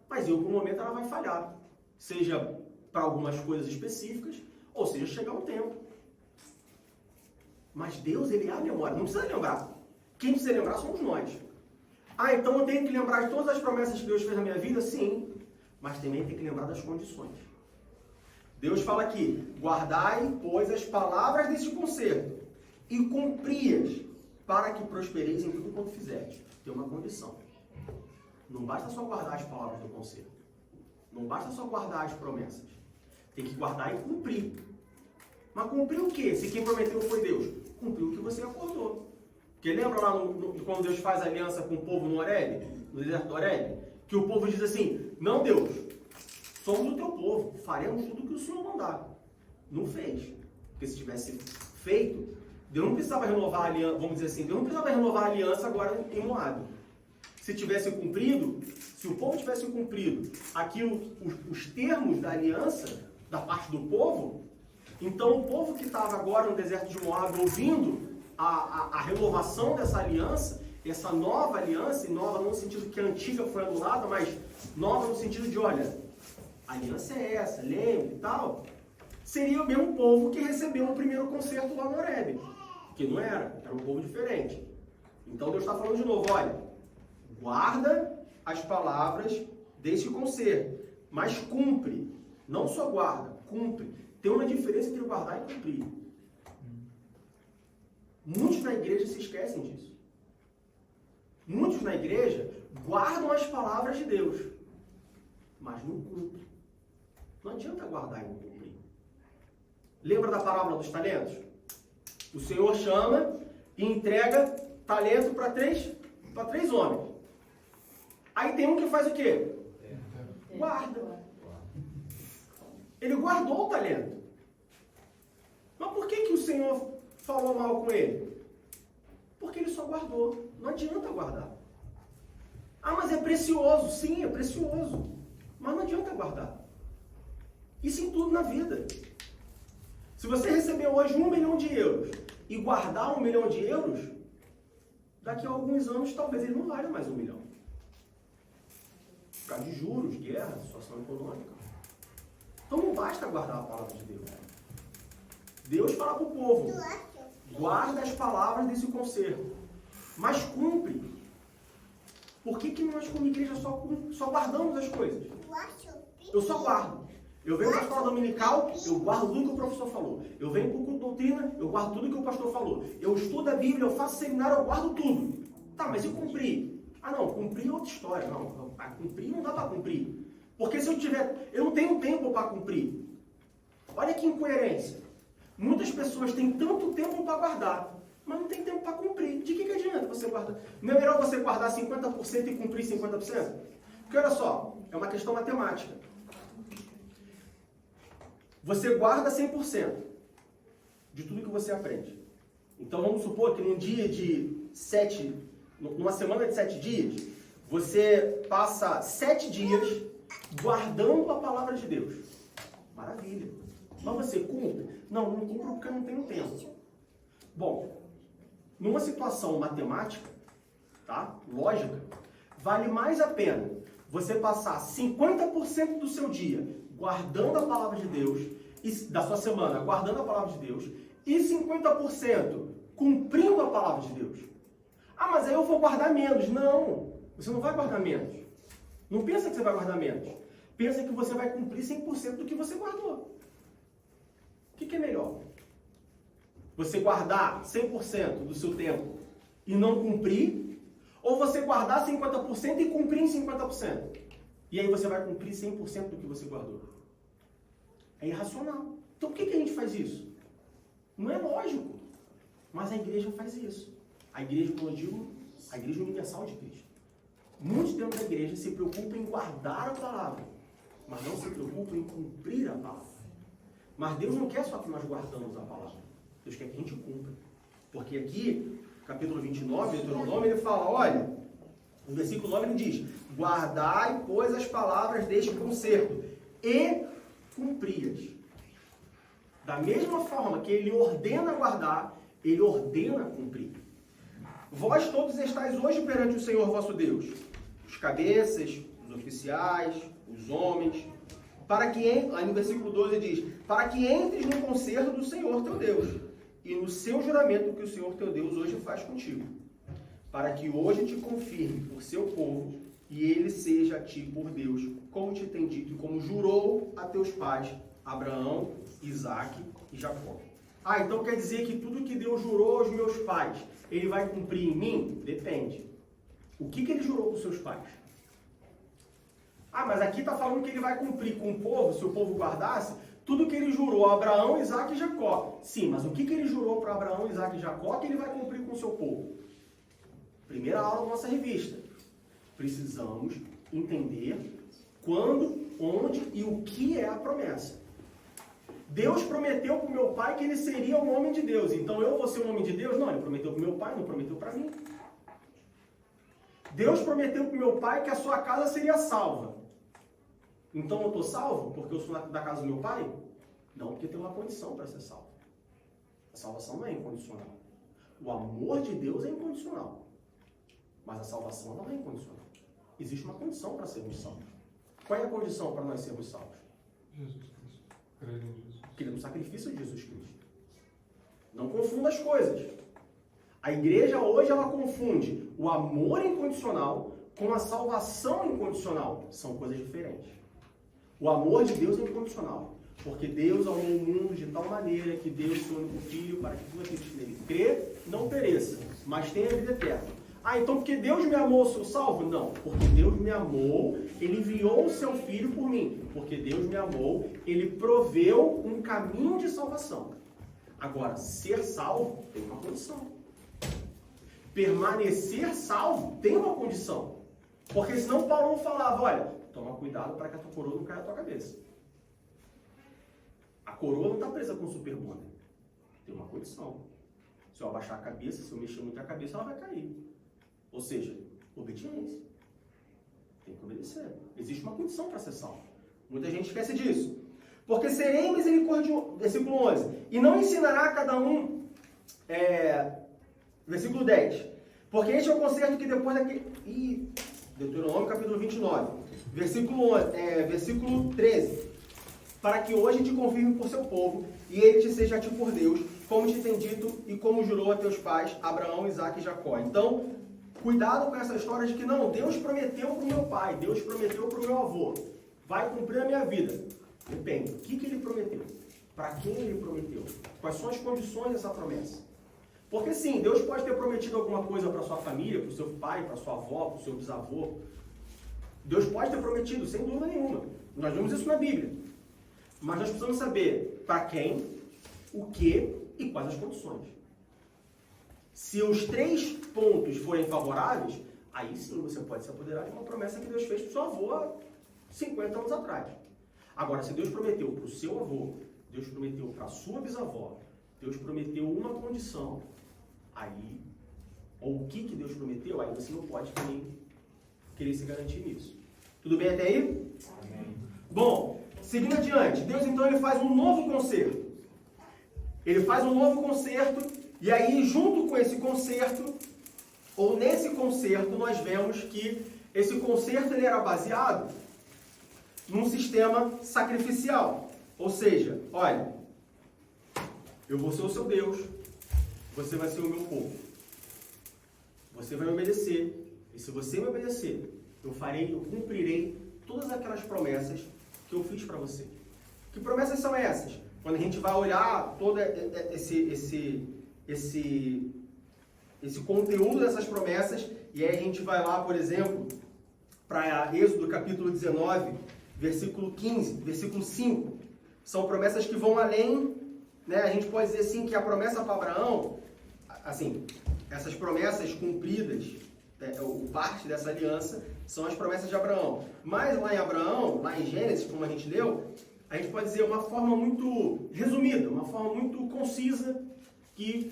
Mas em algum momento ela vai falhar. Seja para algumas coisas específicas, ou seja, chegar um tempo. Mas Deus, ele é a memória. Não precisa lembrar. Quem precisa lembrar somos nós. Então eu tenho que lembrar de todas as promessas que Deus fez na minha vida? Sim. Mas também tem que lembrar das condições. Deus fala aqui, guardai, pois, as palavras deste concerto e cumpri-as para que prospereis em tudo quanto fizeres. Tem uma condição. Não basta só guardar as palavras do concerto. Não basta só guardar as promessas. Tem que guardar e cumprir. Mas cumprir o quê? Se quem prometeu foi Deus. Cumprir o que você acordou. Porque lembra lá quando Deus faz aliança com o povo no Horebe, no deserto do Horebe? Que o povo diz assim, não Deus, somos o teu povo, faremos tudo o que o Senhor mandar. Não fez. Porque se tivesse feito, Deus não precisava renovar a aliança, vamos dizer assim, Deus não precisava renovar a aliança agora em Moabe. Se tivesse cumprido, se o povo tivesse cumprido os termos da aliança, da parte do povo, então o povo que estava agora no deserto de Moabe ouvindo a renovação dessa aliança, essa nova aliança, e nova não no sentido que a antiga foi anulada, mas nova no sentido de, olha, a aliança é essa, lembre e tal, seria o mesmo povo que recebeu o primeiro concerto lá no Horebe, que não era um povo diferente. Então Deus está falando de novo, olha, guarda as palavras desse concerto, mas cumpre, não só guarda, cumpre. Tem uma diferença entre guardar e cumprir. Muitos na igreja se esquecem disso. Muitos na igreja guardam as palavras de Deus, mas não cumprem. Não adianta guardar e não cumprir. Lembra da parábola dos talentos? O Senhor chama e entrega talento para três homens. Aí tem um que faz o quê? Guarda. Ele guardou o talento. Mas por que o Senhor falou mal com ele? Porque ele só guardou. Não adianta guardar. Mas é precioso. Sim, é precioso. Mas não adianta guardar. Isso em tudo na vida. Se você recebeu hoje 1 milhão de euros e guardar 1 milhão de euros, daqui a alguns anos talvez ele não valha mais 1 milhão. Por causa de juros, guerra, situação econômica. Então não basta guardar a palavra de Deus. Deus fala para o povo, guarda as palavras desse concerto, mas cumpre. Por que nós como igreja só guardamos as coisas? Eu só guardo. Eu venho para a escola dominical, eu guardo tudo que o professor falou. Eu venho para o culto de doutrina, eu guardo tudo que o pastor falou. Eu estudo a Bíblia, eu faço seminário, eu guardo tudo. Tá, mas eu cumpri. Ah não, cumprir é outra história. Não, cumprir não dá para cumprir. Porque se eu não tenho tempo para cumprir. Olha que incoerência. Muitas pessoas têm tanto tempo para guardar, mas não tem tempo para cumprir. De que adianta você guardar? Não é melhor você guardar 50% e cumprir 50%? Porque olha só, é uma questão matemática. Você guarda 100% de tudo que você aprende. Então vamos supor que num dia de 7, numa semana de 7 dias, você passa 7 dias guardando a palavra de Deus. Maravilha. Mas você cumpre? Não cumpro porque eu não tenho tempo. Bom, numa situação matemática, tá? Lógica, vale mais a pena você passar 50% do seu dia guardando a palavra de Deus, da sua semana guardando a palavra de Deus, e 50% cumprindo a palavra de Deus. Ah, mas aí eu vou guardar menos. Não, você não vai guardar menos. Não pensa que você vai guardar menos. Pensa que você vai cumprir 100% do que você guardou. O que é melhor? Você guardar 100% do seu tempo e não cumprir? Ou você guardar 50% e cumprir em 50%? E aí você vai cumprir 100% do que você guardou. É irracional. Então por que a gente faz isso? Não é lógico. Mas a igreja faz isso. A igreja, como eu digo, a igreja universal de Cristo. Muitos dentro da igreja se preocupam em guardar a palavra, mas não se preocupam em cumprir a palavra. Mas Deus não quer só que nós guardamos a palavra. Deus quer que a gente cumpra. Porque aqui, capítulo 29, Deuteronômio, ele fala, olha, no versículo 9 ele diz, guardai, pois, as palavras deste concerto e cumpri-as. Da mesma forma que ele ordena guardar, ele ordena cumprir. Vós todos estáis hoje perante o Senhor vosso Deus, os cabeças, os oficiais, os homens, para que, lá no versículo 12 diz, para que entres no concerto do Senhor teu Deus, e no seu juramento que o Senhor teu Deus hoje faz contigo, para que hoje te confirme por seu povo, e ele seja a ti por Deus, como te tem dito e como jurou a teus pais, Abraão, Isaque e Jacó. Ah, então quer dizer que tudo que Deus jurou aos meus pais, ele vai cumprir em mim? Depende. O que ele jurou para os seus pais? Ah, mas aqui está falando que ele vai cumprir com o povo, se o povo guardasse, tudo que ele jurou a Abraão, Isaque e Jacó. Sim, mas o que ele jurou para Abraão, Isaque e Jacó que ele vai cumprir com o seu povo? Primeira aula da nossa revista. Precisamos entender quando, onde e o que é a promessa. Deus prometeu para o meu pai que ele seria um homem de Deus. Então eu vou ser um homem de Deus? Não, ele prometeu para o meu pai, não prometeu para mim. Deus prometeu para o meu pai que a sua casa seria salva. Então eu estou salvo porque eu sou da casa do meu pai? Não, porque tem uma condição para ser salvo. A salvação não é incondicional. O amor de Deus é incondicional. Mas a salvação não é incondicional. Existe uma condição para sermos salvos. Qual é a condição para nós sermos salvos? Jesus Cristo. Crer em Jesus. Crer no sacrifício de Jesus Cristo. Não confunda as coisas. A igreja hoje ela confunde o amor incondicional com a salvação incondicional. São coisas diferentes. O amor de Deus é incondicional. Porque Deus amou o mundo de tal maneira que deu o seu único filho para que tudo aquele que nele crê não pereça, mas tenha vida eterna. Ah, então porque Deus me amou, eu sou salvo? Não, porque Deus me amou, Ele enviou o seu Filho por mim. Porque Deus me amou, Ele proveu um caminho de salvação. Agora, ser salvo tem uma condição. Permanecer salvo tem uma condição. Porque senão Paulo falava, olha, toma cuidado para que a tua coroa não caia na tua cabeça. A coroa não está presa com super bonder. Tem uma condição. Se eu abaixar a cabeça, se eu mexer muito a cabeça, ela vai cair. Ou seja, obediência. Tem que obedecer. Existe uma condição para ser salvo. Muita gente esquece disso. Porque serei misericordioso, versículo 11, e não ensinará a cada um, versículo 10, Porque este é o concerto que depois daquele... Deuteronômio capítulo 29, versículo 13. Para que hoje te confirme por seu povo, e ele te seja a ti por Deus, como te tem dito e como jurou a teus pais, Abraão, Isaque e Jacó. Então, cuidado com essa história de que não, Deus prometeu para o meu pai, Deus prometeu para o meu avô, vai cumprir a minha vida. Depende, o que ele prometeu? Para quem ele prometeu? Quais são as condições dessa promessa? Porque sim, Deus pode ter prometido alguma coisa para sua família, para o seu pai, para sua avó, para o seu bisavô. Deus pode ter prometido, sem dúvida nenhuma. Nós vemos isso na Bíblia. Mas nós precisamos saber para quem, o que e quais as condições. Se os 3 pontos forem favoráveis, aí sim você pode se apoderar de uma promessa que Deus fez para o seu avô há 50 anos atrás. Agora, se Deus prometeu para o seu avô, Deus prometeu para a sua bisavó, Deus prometeu uma condição, aí, ou o que Deus prometeu, aí você não pode também querer se garantir nisso. Tudo bem até aí? Amém. Bom, seguindo adiante, Deus então ele faz um novo concerto. Ele faz um novo concerto, e aí junto com esse concerto, ou nesse concerto, nós vemos que esse concerto ele era baseado num sistema sacrificial. Ou seja, olha, eu vou ser o seu Deus, você vai ser o meu povo. Você vai me obedecer, e se você me obedecer, eu cumprirei todas aquelas promessas que eu fiz para você. Que promessas são essas? Quando a gente vai olhar todo esse conteúdo dessas promessas, e aí a gente vai lá, por exemplo, para Êxodo capítulo 19, versículo 15, versículo 5. São promessas que vão além, né? A gente pode dizer assim que a promessa para Abraão, assim, essas promessas cumpridas, o parte dessa aliança, são as promessas de Abraão. Mas lá em Abraão, lá em Gênesis, como a gente leu, a gente pode dizer uma forma muito resumida, uma forma muito concisa de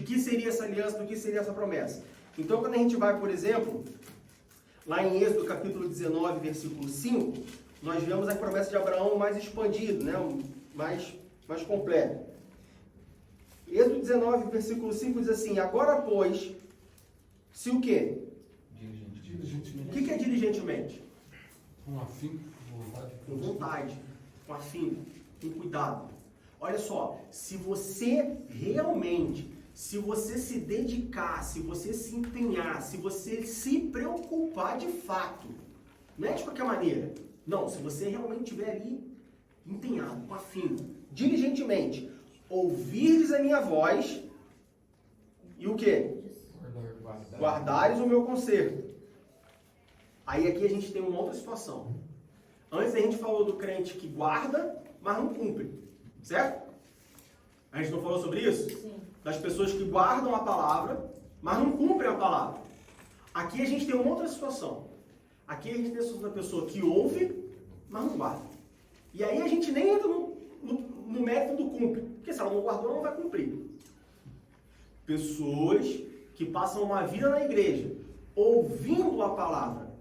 que seria essa aliança, do que seria essa promessa. Então, quando a gente vai, por exemplo, lá em Êxodo capítulo 19, versículo 5, nós vemos a promessa de Abraão mais expandida, né? mais completa. Êxodo 19, versículo 5 diz assim: agora, pois, se o quê? Diligentemente. O que é diligentemente? Com afinco, com vontade, com afinco, com cuidado. Olha só, se você realmente, se você se dedicar, se você se empenhar, se você se preocupar de fato, não é de qualquer maneira, não, se você realmente estiver ali empenhado, com afinco, diligentemente, ouvires a minha voz e o quê? Guardares o meu conserto. Aí aqui a gente tem uma outra situação. Antes a gente falou do crente que guarda, mas não cumpre. Certo? A gente não falou sobre isso? Sim. Das pessoas que guardam a palavra, mas não cumprem a palavra. Aqui a gente tem uma outra situação. Aqui a gente tem a situação da pessoa que ouve, mas não guarda. E aí a gente nem entra no mérito do cumpre. Porque se ela não guardou, ela não vai cumprir. Pessoas que passam uma vida na igreja, ouvindo a palavra,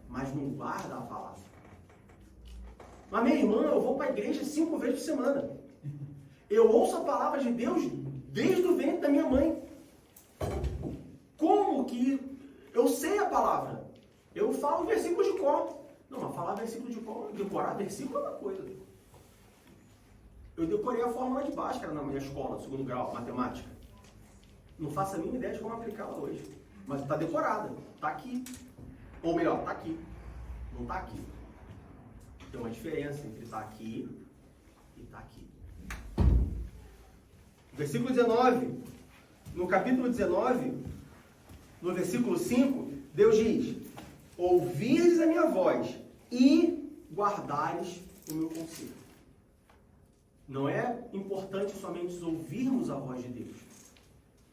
mas não guardam a palavra. Mas minha irmã, eu vou para a igreja 5 vezes por semana. Eu ouço a palavra de Deus desde o ventre da minha mãe. Como que eu sei a palavra? Eu falo versículos de cor. Não, mas falar versículo de cor, decorar versículo é uma coisa. Eu decorei a fórmula de Bhaskara na minha escola, segundo grau, matemática. Não faço a mínima ideia de como aplicá-la hoje. Mas está decorada, está aqui. Ou melhor, está aqui. Não está aqui. Tem uma diferença entre estar aqui e estar aqui. Versículo 19. No capítulo 19, no versículo 5, Deus diz: ouvires a minha voz e guardares o meu conselho. Não é importante somente ouvirmos a voz de Deus.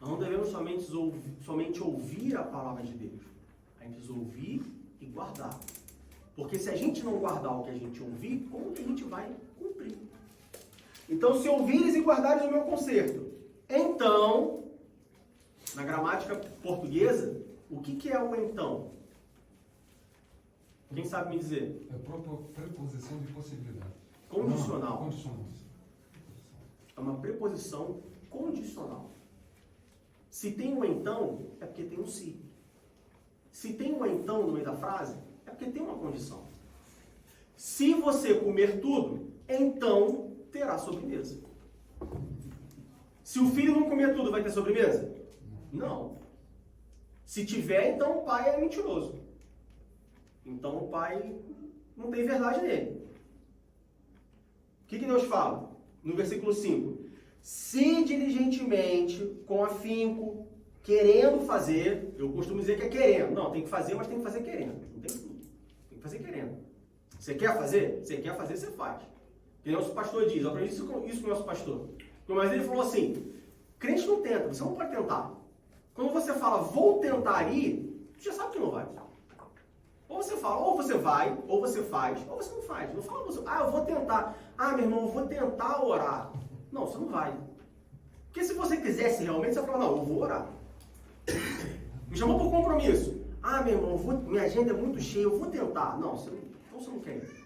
Nós não devemos somente ouvir a palavra de Deus. A gente precisa ouvir e guardar. Porque se a gente não guardar o que a gente ouvir, como que a gente vai cumprir? Então, se ouvires e guardares o meu conserto. Então, na gramática portuguesa, o que é o então? Quem sabe me dizer? É preposição de possibilidade. Condicional. Não, condicional. É uma preposição condicional. Se tem um então, é porque tem um se. Se tem um então no meio da frase, é porque tem uma condição. Se você comer tudo, então terá sobremesa. Se o filho não comer tudo, vai ter sobremesa? Não. Se tiver, então o pai é mentiroso. Então o pai não tem verdade nele. O que Deus fala? No versículo 5. Se diligentemente, com afinco, querendo fazer, eu costumo dizer que é querendo. Não, tem que fazer, mas tem que fazer querendo. Não tem tudo. Tem que fazer querendo. Você quer fazer? Você quer fazer, você faz. E o nosso pastor diz, eu aprendi isso com o nosso pastor. Mas ele falou assim, crente não tenta, você não pode tentar. Quando você fala, vou tentar ir, você já sabe que não vai. Ou você fala, ou você vai, ou você faz, ou você não faz. Não fala, eu vou tentar. Meu irmão, eu vou tentar orar. Não, você não vai. Porque se você quisesse realmente, você vai falar, não, eu vou orar. Me chamou para o compromisso. Meu irmão, minha agenda é muito cheia, eu vou tentar. Não, então você não quer ir.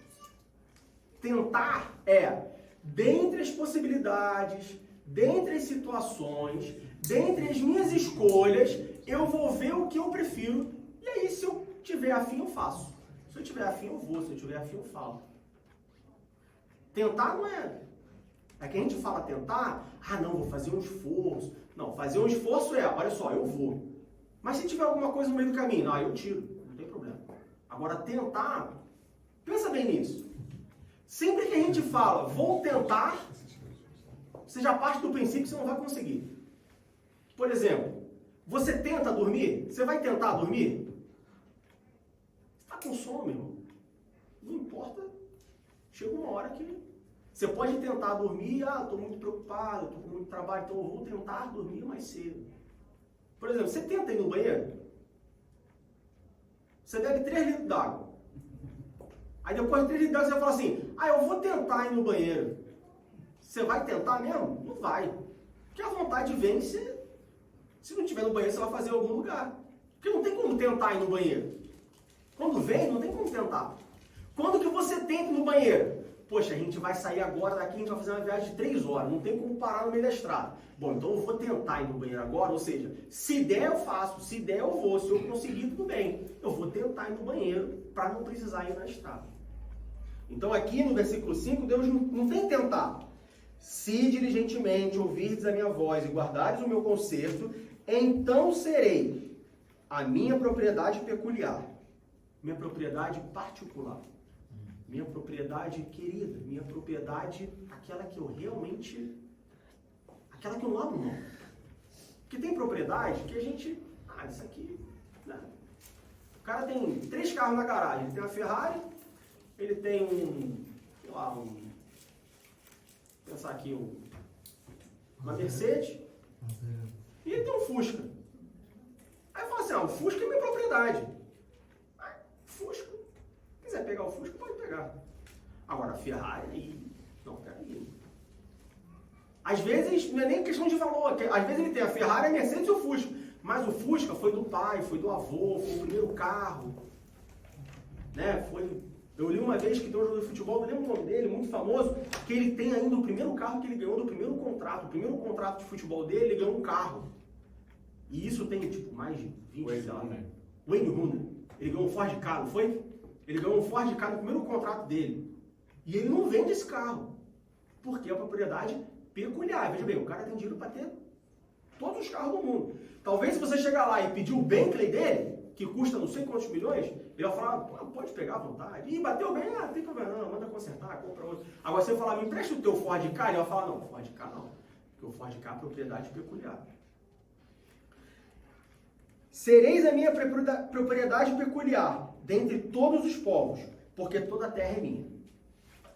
Tentar é, dentre as possibilidades, dentre as situações, dentre as minhas escolhas, eu vou ver o que eu prefiro. E aí, se eu tiver afim, eu faço. Se eu tiver afim, eu vou. Se eu tiver afim, eu falo. Tentar não é... É que a gente fala tentar, não, vou fazer um esforço. Não, fazer um esforço é, olha só, eu vou. Mas se tiver alguma coisa no meio do caminho, eu tiro, não tem problema. Agora, tentar, pensa bem nisso. Sempre que a gente fala, vou tentar, você já parte do princípio que você não vai conseguir. Por exemplo, você tenta dormir, você vai tentar dormir? Você está com sono, meu irmão. Não importa, chega uma hora que... Você pode tentar dormir, estou muito preocupado, estou com muito trabalho, então eu vou tentar dormir mais cedo. Por exemplo, você tenta ir no banheiro, você bebe 3 litros d'água. Aí depois de 3 litros d'água você vai falar assim, eu vou tentar ir no banheiro. Você vai tentar mesmo? Não vai. Porque a vontade vem se não tiver no banheiro, você vai fazer em algum lugar. Porque não tem como tentar ir no banheiro. Quando vem, não tem como tentar. Quando que você tenta ir no banheiro? Poxa, a gente vai sair agora daqui, a gente vai fazer uma viagem de 3 horas, não tem como parar no meio da estrada. Bom, então eu vou tentar ir no banheiro agora, ou seja, se der eu faço, se der eu vou, se eu conseguir tudo bem. Eu vou tentar ir no banheiro para não precisar ir na estrada. Então aqui no versículo 5, Deus não tem tentar. Se diligentemente ouvirdes a minha voz e guardares o meu conserto, então serei a minha propriedade peculiar, minha propriedade particular. Minha propriedade querida, minha propriedade, aquela que eu realmente, aquela que eu não abro mão. Porque tem propriedade que a gente, isso aqui, né? O cara tem 3 carros na garagem, ele tem uma Ferrari, ele tem pensar aqui, uma Mercedes, e ele tem um Fusca. Aí fala assim, o Fusca é minha propriedade. Fusca, se quiser pegar o Fusca, pode pegar. Agora, a Ferrari, não, peraí. Às vezes, não é nem questão de valor, às vezes ele tem a Ferrari, a Mercedes e o Fusca. Mas o Fusca foi do pai, foi do avô, foi o primeiro carro. Né? Eu li uma vez que tem um jogador de futebol, não lembro o nome dele, muito famoso, que ele tem ainda o primeiro carro que ele ganhou do primeiro contrato. O primeiro contrato de futebol dele, ele ganhou um carro. E isso tem, mais de 20 anos. Wayne Rooney. Ele ganhou um Ford Ka, não foi? Ele ganhou um Ford Ka no primeiro contrato dele. E ele não vende esse carro. Porque é uma propriedade peculiar. Veja bem, o cara tem dinheiro para ter todos os carros do mundo. Talvez se você chegar lá e pedir o Bentley dele, que custa não sei quantos milhões, ele vai falar, pode pegar à vontade. Ih, bateu bem, não tem problema não, manda consertar, compra outro. Agora você falar, me empresta o teu Ford Ka, ele vai falar, não, Ford Ka não. Porque o Ford Ka é propriedade peculiar. Sereis a minha propriedade peculiar, dentre todos os povos, porque toda a terra é minha.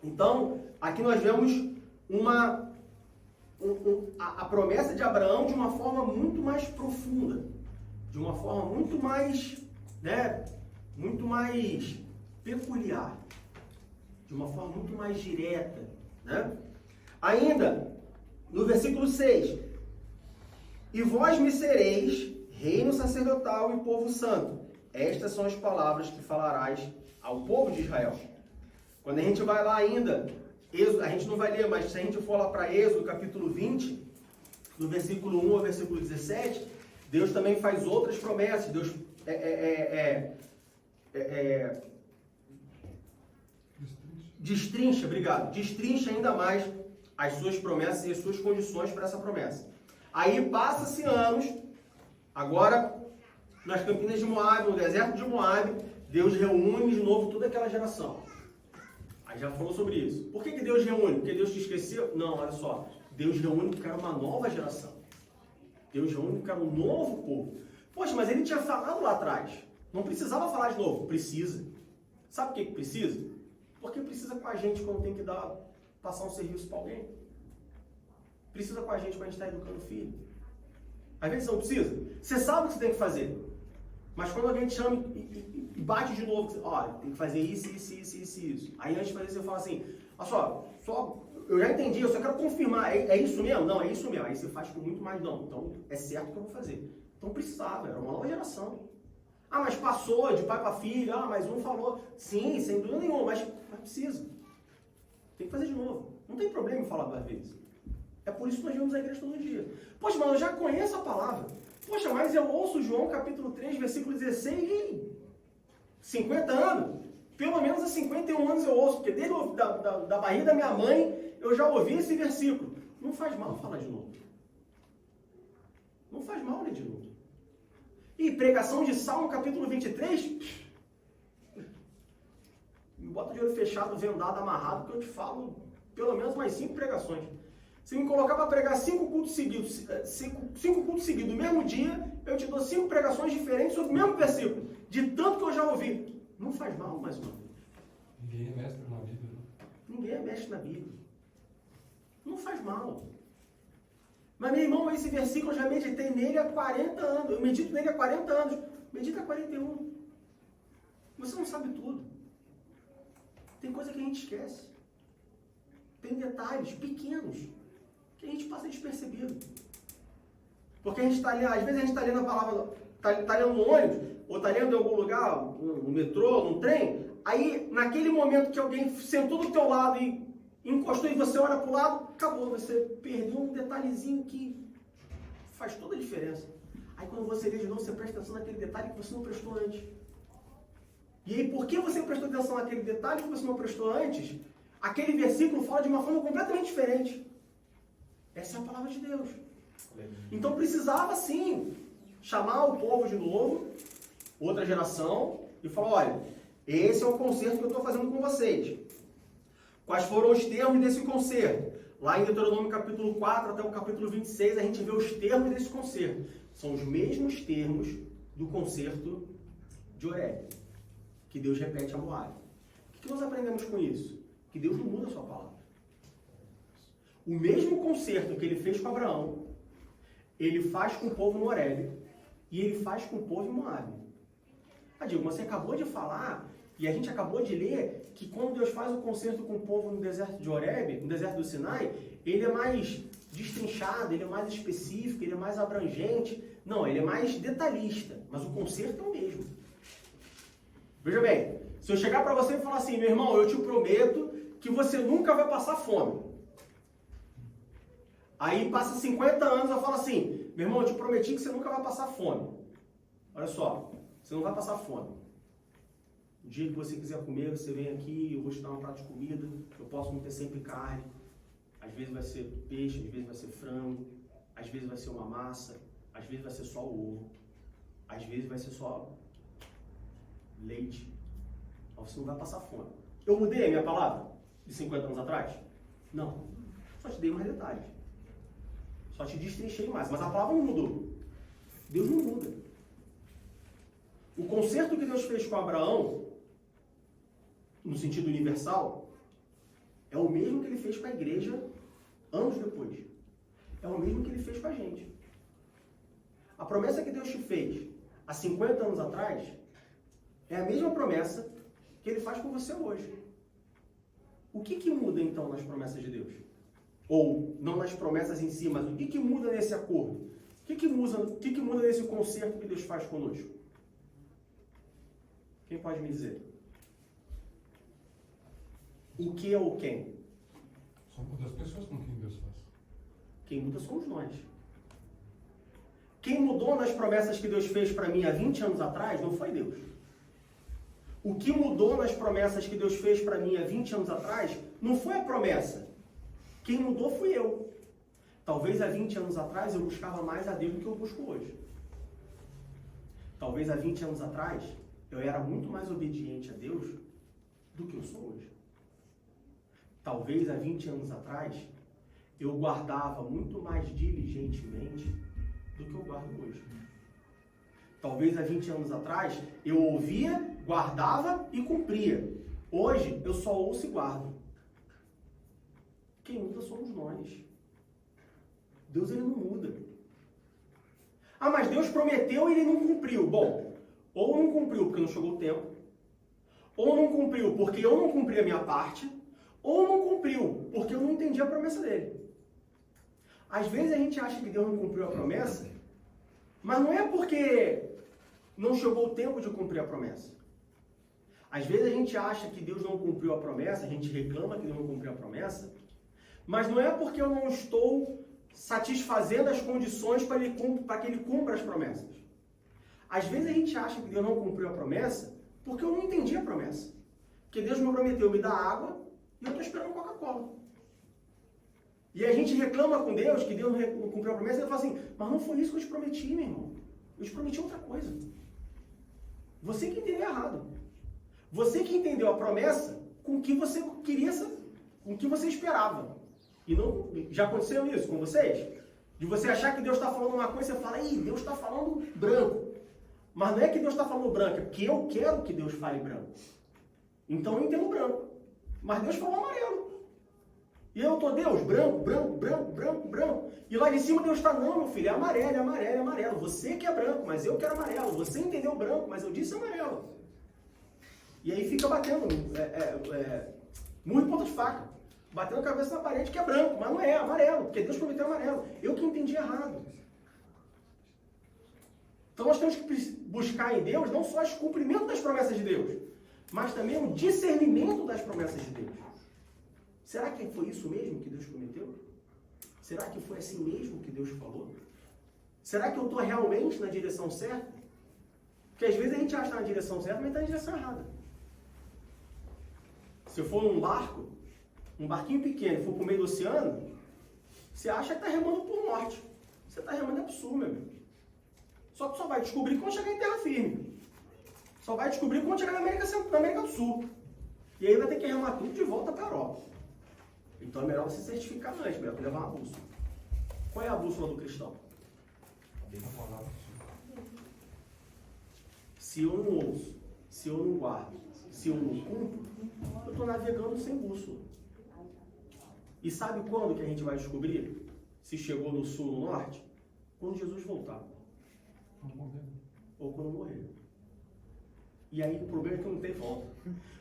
Então, aqui nós vemos a promessa de Abraão de uma forma muito mais profunda, de uma forma muito mais peculiar, de uma forma muito mais direta. Né? Ainda, no versículo 6, e vós me sereis reino sacerdotal e povo santo. Estas são as palavras que falarás ao povo de Israel. Quando a gente vai lá ainda, a gente não vai ler, mas se a gente for lá para Êxodo, capítulo 20, do versículo 1 ao versículo 17, Deus também faz outras promessas. Deus destrincha, obrigado, destrincha ainda mais as suas promessas e as suas condições para essa promessa. Aí passa-se anos, agora nas Campinas de Moabe, no deserto de Moabe, Deus reúne de novo toda aquela geração. Aí já falou sobre isso. Por que Deus reúne? Porque Deus te esqueceu? Não, olha só. Deus reúne porque era uma nova geração. Deus reúne porque era um novo povo. Poxa, mas ele tinha falado lá atrás. Não precisava falar de novo. Precisa. Sabe por que precisa? Porque precisa com a gente quando tem que passar um serviço para alguém. Precisa com a gente quando a gente está educando o filho. Às vezes não precisa. Você sabe o que você tem que fazer. Mas quando alguém te chama e bate de novo, olha, tem que fazer isso. Aí antes de fazer, você fala assim, olha só, eu já entendi, eu só quero confirmar, é isso mesmo? Não, é isso mesmo. Aí você faz com muito mais não. Então, é certo que eu vou fazer. Então precisava, era uma nova geração. Ah, mas passou de pai para filho, mas um falou. Sim, sem dúvida nenhuma, mas precisa. Tem que fazer de novo. Não tem problema em falar 2 vezes. É por isso que nós vamos à igreja todo dia. Poxa, mas eu já conheço a palavra. Poxa, mas eu ouço João capítulo 3, versículo 16 e 50 anos. Pelo menos há 51 anos eu ouço, porque desde da barriga da minha mãe eu já ouvi esse versículo. Não faz mal falar de novo. Não faz mal ler de novo. E pregação de Salmo capítulo 23, me bota de olho fechado, vendado, amarrado, que eu te falo pelo menos mais 5 pregações. Se me colocar para pregar 5 cultos seguidos, 5 cultos seguidos no mesmo dia, eu te dou 5 pregações diferentes sobre o mesmo versículo, de tanto que eu já ouvi. Não faz mal mais uma vez. Ninguém é mestre na Bíblia. Ninguém é mestre na Bíblia. Não faz mal. Mas, meu irmão, esse versículo eu já meditei nele há 40 anos. Eu medito nele há 40 anos. Medita há 41. Você não sabe tudo. Tem coisa que a gente esquece. Tem detalhes pequenos que a gente passa despercebido. Porque a gente está ali, às vezes a gente está lendo a palavra, está lendo no ônibus, ou está lendo em algum lugar, no metrô, no trem, aí naquele momento que alguém sentou do teu lado e encostou e você olha para o lado, acabou, você perdeu um detalhezinho que faz toda a diferença. Aí quando você lê de novo, você presta atenção naquele detalhe que você não prestou antes. E aí, por que você prestou atenção naquele detalhe que você não prestou antes? Aquele versículo fala de uma forma completamente diferente. Essa é a palavra de Deus. Então precisava sim chamar o povo de novo, outra geração, e falar, olha, esse é o concerto que eu estou fazendo com vocês. Quais foram os termos desse concerto? Lá em Deuteronômio capítulo 4 até o capítulo 26, a gente vê os termos desse concerto. São os mesmos termos do concerto de Horebe, que Deus repete a Moabe. O que nós aprendemos com isso? Que Deus não muda a sua palavra. O mesmo concerto que ele fez com Abraão, ele faz com o povo no Horebe e ele faz com o povo em Moabe. Digo, você acabou de falar e a gente acabou de ler que quando Deus faz o concerto com o povo no deserto de Horebe, no deserto do Sinai, ele é mais destrinchado, ele é mais específico, ele é mais abrangente. Não, ele é mais detalhista, mas o concerto é o mesmo. Veja bem, se eu chegar para você e falar assim, meu irmão, eu te prometo que você nunca vai passar fome. Aí passa 50 anos, eu falo assim, meu irmão, eu te prometi que você nunca vai passar fome. Olha só, você não vai passar fome. O dia que você quiser comer, você vem aqui, eu vou te dar um prato de comida, eu posso não ter sempre carne. Às vezes vai ser peixe, às vezes vai ser frango, às vezes vai ser uma massa, às vezes vai ser só o ovo, às vezes vai ser só leite. Mas você não vai passar fome. Eu mudei a minha palavra de 50 anos atrás? Não. Só te dei mais detalhes. Só te destrinchei mais. Mas a palavra não mudou. Deus não muda. O concerto que Deus fez com Abraão, no sentido universal, é o mesmo que ele fez com a igreja anos depois. É o mesmo que ele fez com a gente. A promessa que Deus te fez há 50 anos atrás é a mesma promessa que ele faz com você hoje. O que muda então nas promessas de Deus? Ou não nas promessas em si, mas o que muda nesse acordo? O que muda nesse concerto que Deus faz conosco? Quem pode me dizer? O que ou quem? São muitas pessoas com quem Deus faz. Quem muda somos nós. Quem mudou nas promessas que Deus fez para mim há 20 anos atrás não foi Deus. O que mudou nas promessas que Deus fez para mim há 20 anos atrás não foi a promessa. Quem mudou fui eu. Talvez há 20 anos atrás eu buscava mais a Deus do que eu busco hoje. Talvez há 20 anos atrás eu era muito mais obediente a Deus do que eu sou hoje. Talvez há 20 anos atrás eu guardava muito mais diligentemente do que eu guardo hoje. Talvez há 20 anos atrás eu ouvia, guardava e cumpria. Hoje eu só ouço e guardo. Quem muda somos nós. Deus, ele não muda. Ah, mas Deus prometeu e ele não cumpriu. Bom, ou não cumpriu porque não chegou o tempo, ou não cumpriu porque eu não cumpri a minha parte, ou não cumpriu porque eu não entendi a promessa dele. Às vezes a gente acha que Deus não cumpriu a promessa, mas não é porque não chegou o tempo de cumprir a promessa. Às vezes a gente acha que Deus não cumpriu a promessa, a gente reclama que Deus não cumpriu a promessa, mas não é porque eu não estou satisfazendo as condições para que ele cumpra as promessas. Às vezes a gente acha que Deus não cumpriu a promessa porque eu não entendi a promessa. Porque Deus me prometeu me dar água e eu estou esperando Coca-Cola. E a gente reclama com Deus que Deus não cumpriu a promessa e ele fala assim, mas não foi isso que eu te prometi, meu irmão. Eu te prometi outra coisa. Você que entendeu errado. Você que entendeu a promessa com o que você queria, com o que você esperava. E não, já aconteceu isso com vocês? De você achar que Deus está falando uma coisa e você fala, ih, Deus está falando branco. Mas não é que Deus está falando branco, é porque eu quero que Deus fale branco. Então eu entendo branco. Mas Deus falou amarelo. E eu estou, Deus, branco, branco, branco, branco, branco. E lá de cima Deus está, não, meu filho, é amarelo, é amarelo, é amarelo. Você que é branco, mas eu quero amarelo. Você entendeu branco, mas eu disse amarelo. E aí fica batendo, muito ponta de faca. Batendo a cabeça na parede que é branco, mas não é, amarelo, porque Deus prometeu amarelo. Eu que entendi errado. Então nós temos que buscar em Deus não só o cumprimento das promessas de Deus, mas também o discernimento das promessas de Deus. Será que foi isso mesmo que Deus prometeu? Será que foi assim mesmo que Deus falou? Será que eu estou realmente na direção certa? Porque às vezes a gente acha que está na direção certa, mas está na direção errada. Se eu for num barco, um barquinho pequeno, for para o meio do oceano, você acha que está remando para o norte. Você está remando para o sul, meu amigo. Só que só vai descobrir quando chegar em terra firme. Só vai descobrir quando chegar na América do Sul. E aí vai ter que remar tudo de volta para a Europa. Então é melhor você certificar antes, melhor levar uma bússola. Qual é a bússola do cristão? Se eu não ouço, se eu não guardo, se eu não cumpro, eu estou navegando sem bússola. E sabe quando que a gente vai descobrir se chegou no sul ou no norte? Quando Jesus voltar. Ou quando morrer. E aí o problema é que não tem volta.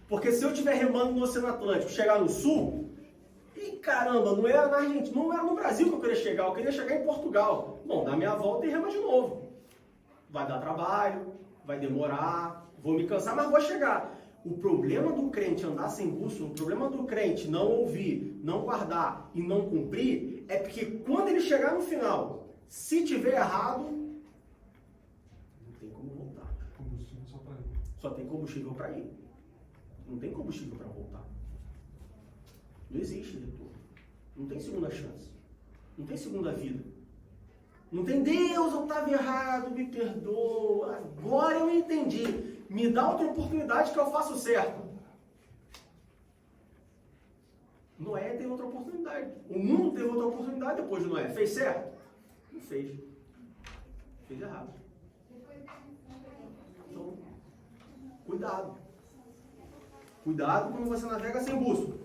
Porque se eu estiver remando no Oceano Atlântico, chegar no sul, e caramba, não era na Argentina, não era no Brasil que eu queria chegar em Portugal. Bom, dá minha volta e rema de novo. Vai dar trabalho, vai demorar, vou me cansar, mas vou chegar. O problema do crente andar sem bússola, o problema do crente não ouvir, não guardar e não cumprir, é porque quando ele chegar no final, se tiver errado, não tem como voltar. Combustível só para ir. Só tem combustível para ir. Não tem combustível para voltar. Não existe retorno. Não tem segunda chance. Não tem segunda vida. Não tem Deus, eu estava errado, me perdoa, agora eu entendi. Me dá outra oportunidade que eu faço certo. Noé teve outra oportunidade. O mundo teve outra oportunidade depois de Noé. Fez certo? Não fez. Fez errado. Então, cuidado. Cuidado quando você navega sem bússola.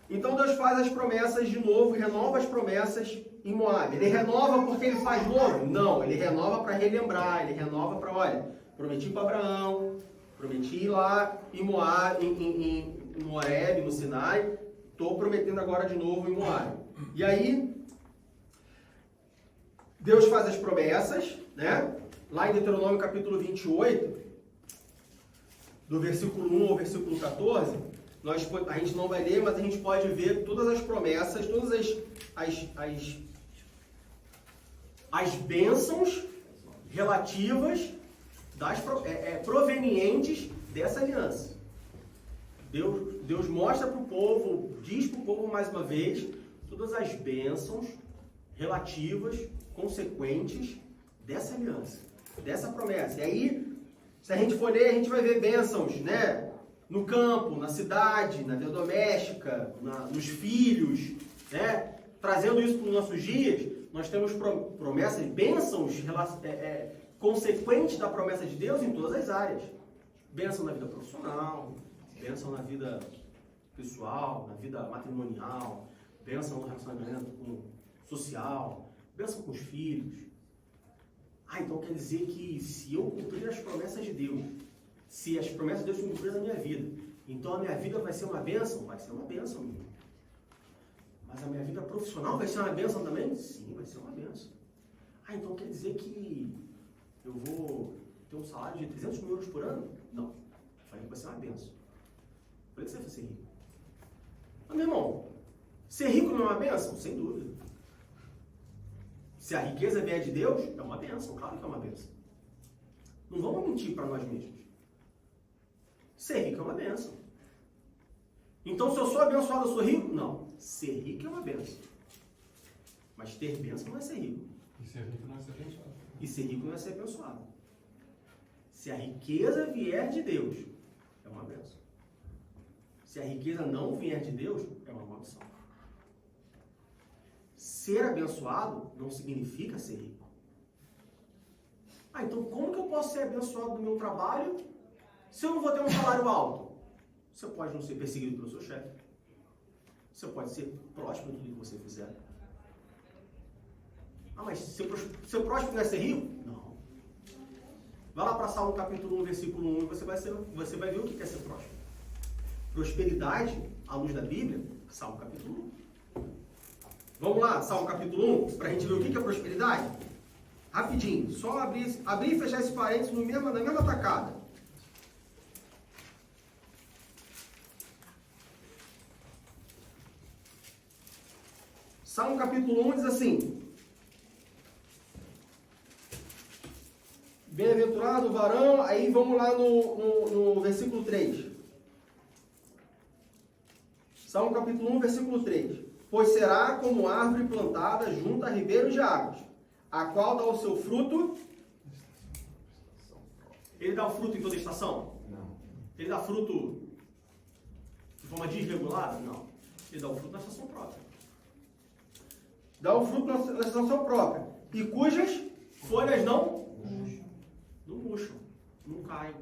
Então Deus faz as promessas de novo, renova as promessas em Moab. Ele renova porque ele faz novo? Não, ele renova para relembrar, ele renova para, olha, prometi para Abraão, prometi ir lá em Moab, no Horebe, no Sinai, estou prometendo agora de novo em Moab. E aí, Deus faz as promessas, né? Lá em Deuteronômio capítulo 28, do versículo 1 ao versículo 14, a gente não vai ler, mas a gente pode ver todas as promessas, todas as bênçãos relativas, provenientes dessa aliança. Deus mostra para o povo, diz para o povo mais uma vez, todas as bênçãos relativas, consequentes dessa aliança, dessa promessa. E aí, se a gente for ler, a gente vai ver bênçãos, né? No campo, na cidade, na vida doméstica, nos filhos, né? Trazendo isso para os nossos dias, nós temos promessas, bênçãos consequentes da promessa de Deus em todas as áreas. Bênção na vida profissional, bênção na vida pessoal, na vida matrimonial, bênção no relacionamento social, bênção com os filhos. Então quer dizer que se eu cumprir as promessas de Deus, se as promessas de Deus se cumpriram na minha vida, então a minha vida vai ser uma bênção? Vai ser uma bênção, meu. Mas a minha vida profissional vai ser uma bênção também? Sim, vai ser uma bênção. Então quer dizer que eu vou ter um salário de 300 mil euros por ano? Não. Falei que vai ser uma bênção. Falei que você vai ser rico. Mas, meu irmão, ser rico não é uma bênção? Sem dúvida. Se a riqueza vier de Deus, é uma bênção. Claro que é uma bênção. Não vamos mentir para nós mesmos. Ser rico é uma bênção. Então, se eu sou abençoado, eu sou rico? Não. Ser rico é uma bênção. Mas ter bênção não é ser rico. E ser rico não é ser abençoado. E ser rico não é ser abençoado. Se a riqueza vier de Deus, é uma bênção. Se a riqueza não vier de Deus, é uma maldição. Ser abençoado não significa ser rico. Então como que eu posso ser abençoado no meu trabalho se eu não vou ter um salário alto? Você pode não ser perseguido pelo seu chefe. Você pode ser próspero em tudo que você fizer. Mas ser próspero não é ser rico? Não. Vai lá para Salmo capítulo 1, versículo 1, e você vai ver o que é ser próspero. Prosperidade, à luz da Bíblia, Salmo capítulo 1. Vamos lá, Salmo capítulo 1, para a gente ver o que é prosperidade? Rapidinho, só abrir e fechar esse parênteses na mesma tacada. Salmo capítulo 1 diz assim: bem-aventurado o varão, aí vamos lá no versículo 3. Salmo capítulo 1, versículo 3. Pois será como árvore plantada junto a ribeiros de águas, a qual dá o seu fruto. Ele dá o fruto em toda estação? Não. Ele dá fruto de forma desregulada? Não. Ele dá o fruto na estação própria. Dá o fruto na estação própria. E cujas folhas não murcham, não caem.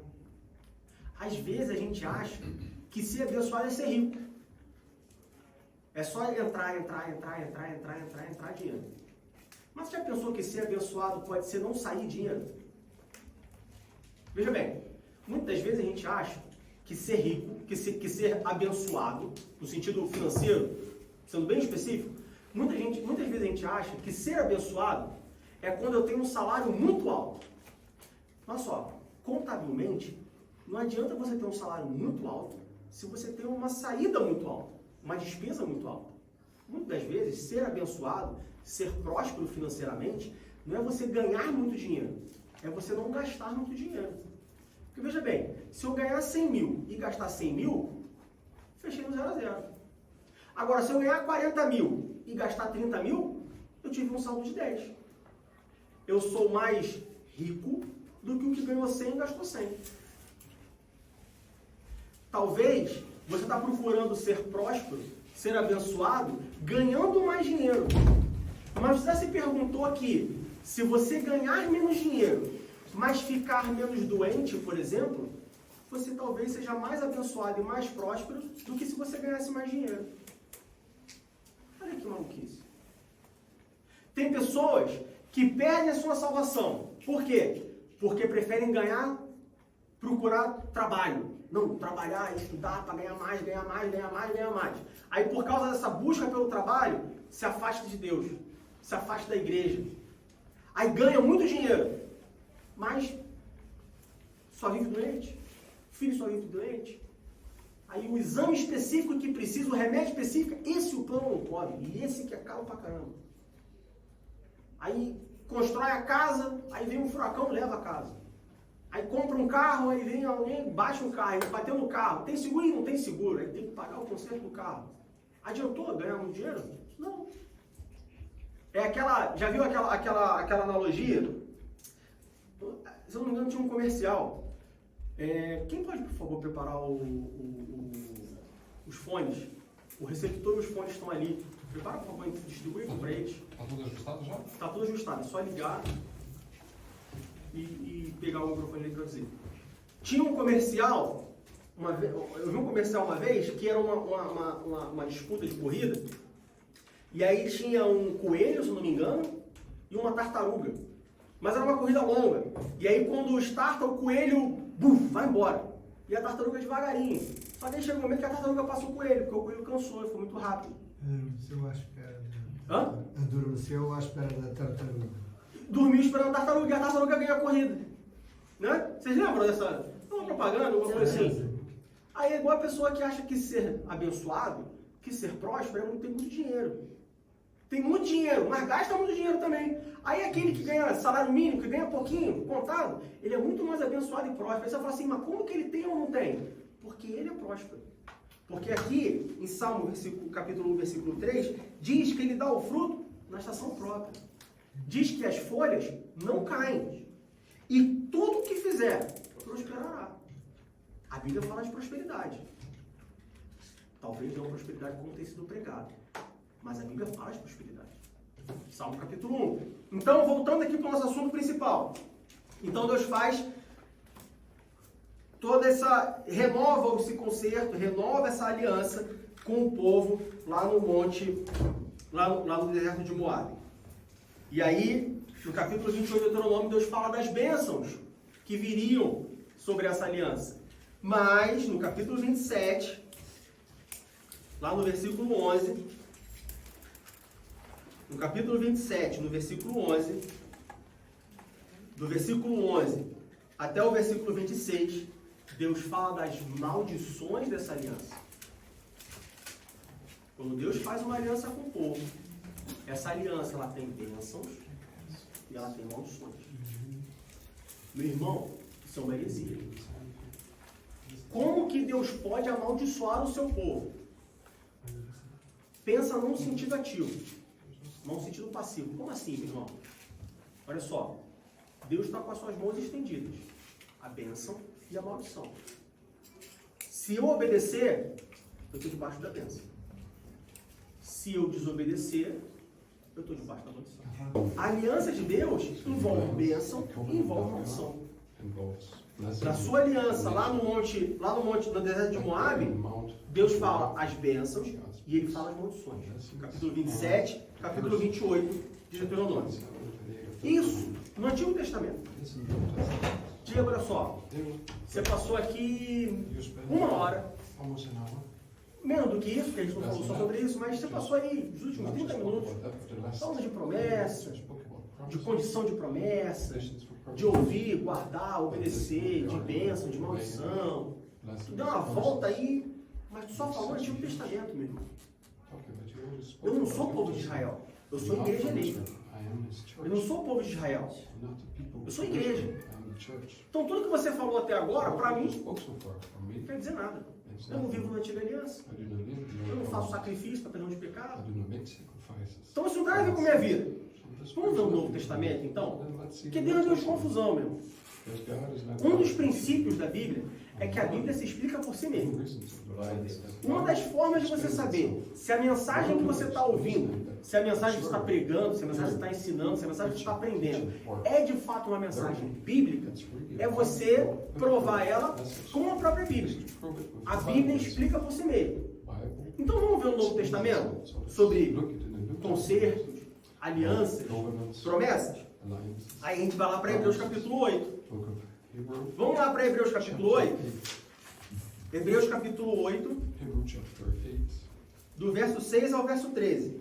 Às vezes a gente acha que ser abençoado é ser rico. É só entrar dinheiro. Mas você já pensou que ser abençoado pode ser não sair dinheiro? Veja bem, muitas vezes a gente acha que ser rico, que ser abençoado, no sentido financeiro, sendo bem específico, muitas vezes a gente acha que ser abençoado é quando eu tenho um salário muito alto. Olha só, contabilmente, não adianta você ter um salário muito alto se você tem uma saída muito alta, uma despesa muito alta. Muitas das vezes, ser abençoado, ser próspero financeiramente, não é você ganhar muito dinheiro, é você não gastar muito dinheiro. Porque veja bem, se eu ganhar 100 mil e gastar 100 mil, fechei no 0 a 0. Agora, se eu ganhar 40 mil e gastar 30 mil, eu tive um saldo de 10. Eu sou mais rico do que o que ganhou 100 e gastou 100. Talvez você está procurando ser próspero, ser abençoado, ganhando mais dinheiro. Mas você já se perguntou aqui, se você ganhar menos dinheiro, mas ficar menos doente, por exemplo, você talvez seja mais abençoado e mais próspero do que se você ganhasse mais dinheiro. Olha que maluquice. Tem pessoas que perdem a sua salvação. Por quê? Porque preferem procurar trabalho. Não, trabalhar, estudar para ganhar mais. Aí, por causa dessa busca pelo trabalho, se afasta de Deus, se afasta da igreja. Aí ganha muito dinheiro, mas só vive doente. O filho só vive doente. Aí o exame específico que precisa, o remédio específico, esse o plano não cobre. E esse que é caro pra caramba. Aí constrói a casa, aí vem um furacão, leva a casa. Aí compra um carro, aí vem alguém, baixa um carro, bateu no carro. Tem seguro e não tem seguro, aí tem que pagar o conserto do carro. Adiantou ganhar muito dinheiro? Não. É aquela, já viu aquela analogia? Se eu não me engano, tinha um comercial. Quem pode, por favor, preparar os fones? O receptor e os fones estão ali. Prepara, por favor, distribui para eles. Está tudo ajustado já? Está tudo ajustado, é só ligar e pegar o microfone ali para dizer. Tinha um comercial, eu vi um comercial uma vez, que era uma disputa de corrida, e aí tinha um coelho, se não me engano, e uma tartaruga. Mas era uma corrida longa. E aí quando starta, o coelho vai embora. E a tartaruga devagarinho. Só que aí chega um momento que a tartaruga passa o coelho, porque o coelho cansou e foi muito rápido. Adormeceu à espera. Hã? Adormeceu à espera da tartaruga. Dormiu esperando a tartaruga e a tartaruga ganha a corrida. Né? Vocês lembram dessa propaganda, alguma coisa assim? Aí é igual a pessoa que acha que ser abençoado, que ser próspero é ter muito dinheiro. Tem muito dinheiro, mas gasta muito dinheiro também. Aí aquele que ganha salário mínimo, que ganha pouquinho, contado, ele é muito mais abençoado e próspero. Aí você fala assim, mas como que ele tem ou não tem? Porque ele é próspero. Porque aqui, em Salmo, capítulo 1, versículo 3, diz que ele dá o fruto na estação própria. Diz que as folhas não caem. E tudo que fizer, prosperará. A Bíblia fala de prosperidade. Talvez não prosperidade como tem sido pregado. Mas a Bíblia fala de prosperidade. Salmo capítulo 1. Então, voltando aqui para o nosso assunto principal. Então, Deus faz toda essa... renova esse concerto, renova essa aliança com o povo lá no monte, lá no deserto de Moabe. E aí, no capítulo 28 do Deuteronômio, Deus fala das bênçãos que viriam sobre essa aliança. Mas, no capítulo 27, lá no versículo 11, no capítulo 27, no versículo 11, do versículo 11 até o versículo 26, Deus fala das maldições dessa aliança. Quando Deus faz uma aliança com o povo, essa aliança ela tem bênçãos e ela tem maldições. Meu irmão, isso é uma heresia. Como que Deus pode amaldiçoar o seu povo? Pensa num sentido ativo, não num sentido passivo. Como assim, meu irmão? Olha só, Deus está com as suas mãos estendidas, a bênção e a maldição. Se eu obedecer, eu estou debaixo da bênção. Se eu desobedecer, eu estou debaixo da maldição. A aliança de Deus envolve bênção e envolve maldição. Na sua aliança, lá no monte, no deserto de Moabe, Deus fala as bênçãos e ele fala as maldições. Capítulo 27, capítulo 28 de Deuteronômio. Isso no Antigo Testamento. Diego, olha só, você passou aqui 1 hora, menos do que isso, porque a gente não falou só sobre isso, mas você passou aí os últimos 30 minutos falando de promessas, de condição de promessa, de ouvir, guardar, obedecer, de bênção, de maldição. Tu deu uma volta aí, mas tu só falou no Antigo Testamento, meu irmão. Eu não sou povo de Israel, eu sou igreja eleita. Eu não sou povo de Israel, eu sou igreja. Então tudo que você falou até agora, para mim, não quer dizer nada. Eu não vivo na antiga aliança. Eu não faço sacrifício para perdão de pecado. Então isso não tem a ver com a minha vida. Vamos ver o Novo Testamento, então? Porque Deus deu confusão, meu. Um dos princípios da Bíblia é que a Bíblia se explica por si mesma. Uma das formas de você saber se a mensagem que você está ouvindo, se a mensagem que você está pregando, se a mensagem que você está ensinando, se a mensagem que você está aprendendo é de fato uma mensagem bíblica, é você provar ela com a própria Bíblia. A Bíblia explica por si mesma. Então vamos ver o Novo Testamento sobre concertos, alianças, promessas? Aí a gente vai lá para Hebreus capítulo 8. Vamos lá para Hebreus capítulo 8. Hebreus capítulo 8, do verso 6 ao verso 13.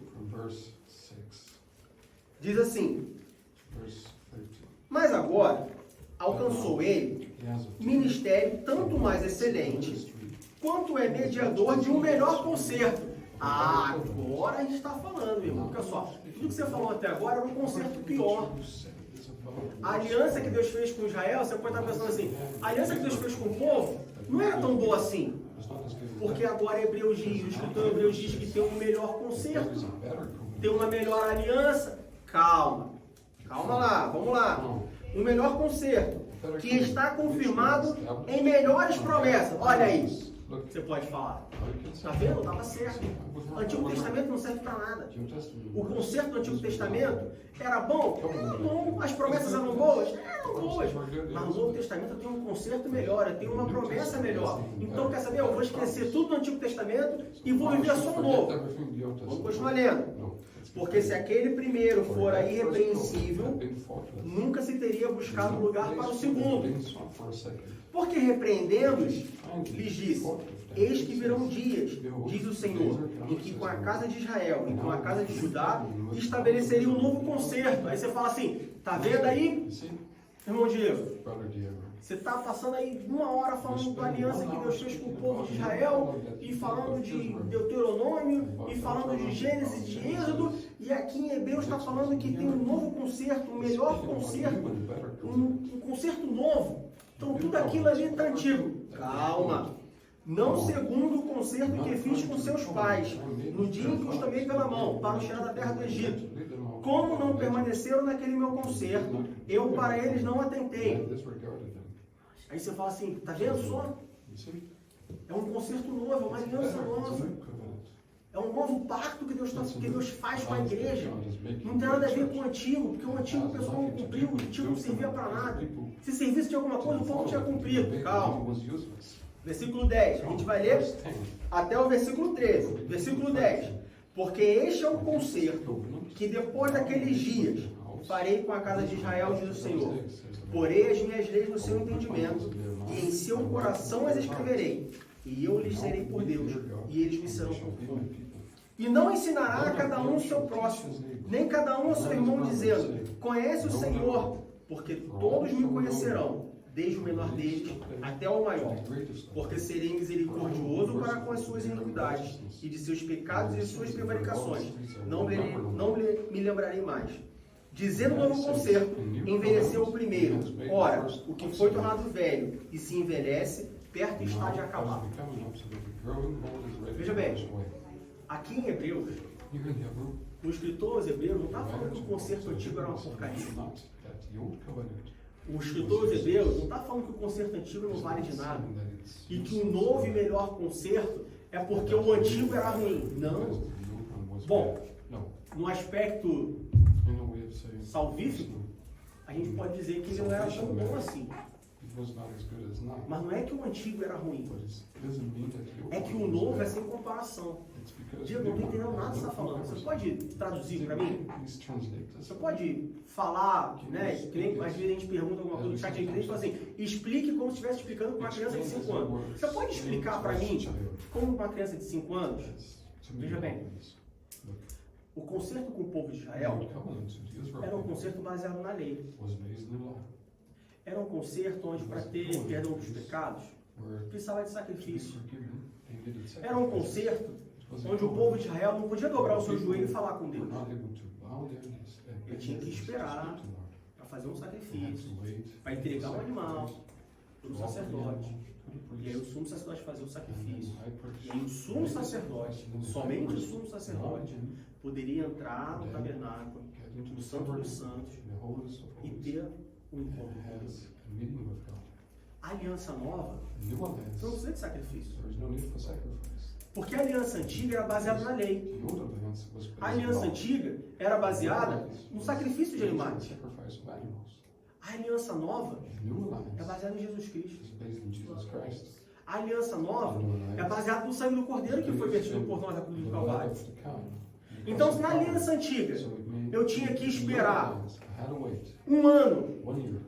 Diz assim: mas agora alcançou ele ministério tanto mais excelente, quanto é mediador de um melhor concerto. Agora a gente está falando, meu irmão. Olha só, tudo que você falou até agora era um conceito pior. A aliança que Deus fez com Israel, você pode estar pensando assim, a aliança que Deus fez com o povo não era tão boa assim. Porque agora Hebreus diz, o escritor Hebreus diz que tem um melhor conserto, tem uma melhor aliança. Calma lá, vamos lá. Um melhor conserto, que está confirmado em melhores promessas. Olha aí, você pode falar. Está vendo? Estava certo. O Antigo Testamento não serve para nada. O conserto do Antigo Testamento era bom? Era bom. As promessas eram boas? Eram boas. Mas no Novo Testamento tem um conserto melhor, tem uma promessa melhor. Então, quer saber? Eu vou esquecer tudo do Antigo Testamento e vou viver só o Novo. Vamos continuar lendo. Porque se aquele primeiro fora irrepreensível, nunca se teria buscado lugar para o segundo. Porque repreendemos, lhes disse, eis que virão dias, diz o Senhor, em que com a casa de Israel e com a casa de Judá estabeleceria um novo concerto. Aí você fala assim, tá vendo aí, irmão Diego? Você está passando aí 1 hora falando da aliança que Deus fez com o povo de Israel, e falando de Deuteronômio, e falando de Gênesis e de Êxodo, e aqui em Hebreus está falando que tem um novo concerto, um melhor concerto, um concerto novo. Então tudo aquilo ali está antigo. Calma! Não segundo o concerto que fiz com seus pais, no dia em que os tomei pela mão, para os tirar da terra do Egito. Como não permaneceram naquele meu concerto, eu para eles não atentei. Aí você fala assim, tá vendo só? É um concerto novo, é uma aliança nova. É um novo pacto que Deus faz com a igreja. Não tem nada a ver com o antigo, porque o antigo o pessoal não cumpriu, o antigo não servia para nada. Se servisse de alguma coisa, o povo tinha cumprido. Calma. Versículo 10, a gente vai ler até o versículo 13. Versículo 10. Porque este é o concerto que depois daqueles dias farei com a casa de Israel, diz o Senhor. Porei as minhas leis no seu entendimento, e em seu coração as escreverei. E eu lhes serei por Deus, e eles me serão por povo. E não ensinará a cada um o seu próximo, nem cada um ao seu irmão, dizendo, conhece o Senhor, porque todos me conhecerão, desde o menor deles até o maior. Porque serei misericordioso para com as suas iniquidades, e de seus pecados e de suas prevaricações. Não me lembrarei mais. Dizendo o novo concerto, envelheceu o primeiro. Ora, o que foi tornado velho e se envelhece, perto está de acabar. Veja bem, aqui em Hebreus, o escritor aos Hebreus não está falando que o concerto antigo era uma porcaria. O escritor aos Hebreus não está falando que o concerto antigo não vale de nada. E que o novo e melhor concerto é porque o antigo era ruim. Não. Bom, no aspecto salvífico, a gente pode dizer que ele não era tão bom assim. Mas não é que o antigo era ruim. É que o novo é sem comparação. Diego, não estou entendendo nada que você está falando. Você pode traduzir para mim? Você pode falar, né? Que nem, às vezes a gente pergunta alguma coisa no chat de igreja e fala assim, explique como se estivesse explicando para uma criança de 5 anos. Você pode explicar para mim como uma criança de 5 anos? Veja bem. O concerto com o povo de Israel era um concerto baseado na lei. Era um concerto onde, para ter perdão dos pecados, precisava de sacrifício. Era um concerto onde o povo de Israel não podia dobrar o seu joelho e falar com Deus. Ele tinha que esperar para fazer um sacrifício, para entregar um animal para o sacerdote. E aí o sumo sacerdote fazia o sacrifício. E aí o sumo sacerdote, somente o sumo sacerdote, poderia entrar no tabernáculo, no Santo dos Santos, e ter um encontro com Deus. A aliança nova, você não precisa de sacrifício. Porque a aliança antiga era baseada na lei. A aliança antiga era baseada no sacrifício de animais. A aliança nova é baseada em Jesus Cristo. A aliança nova é baseada no sangue do Cordeiro que foi vertido por nós na cruz do Calvário. Então, se na aliança antiga eu tinha que esperar 1 ano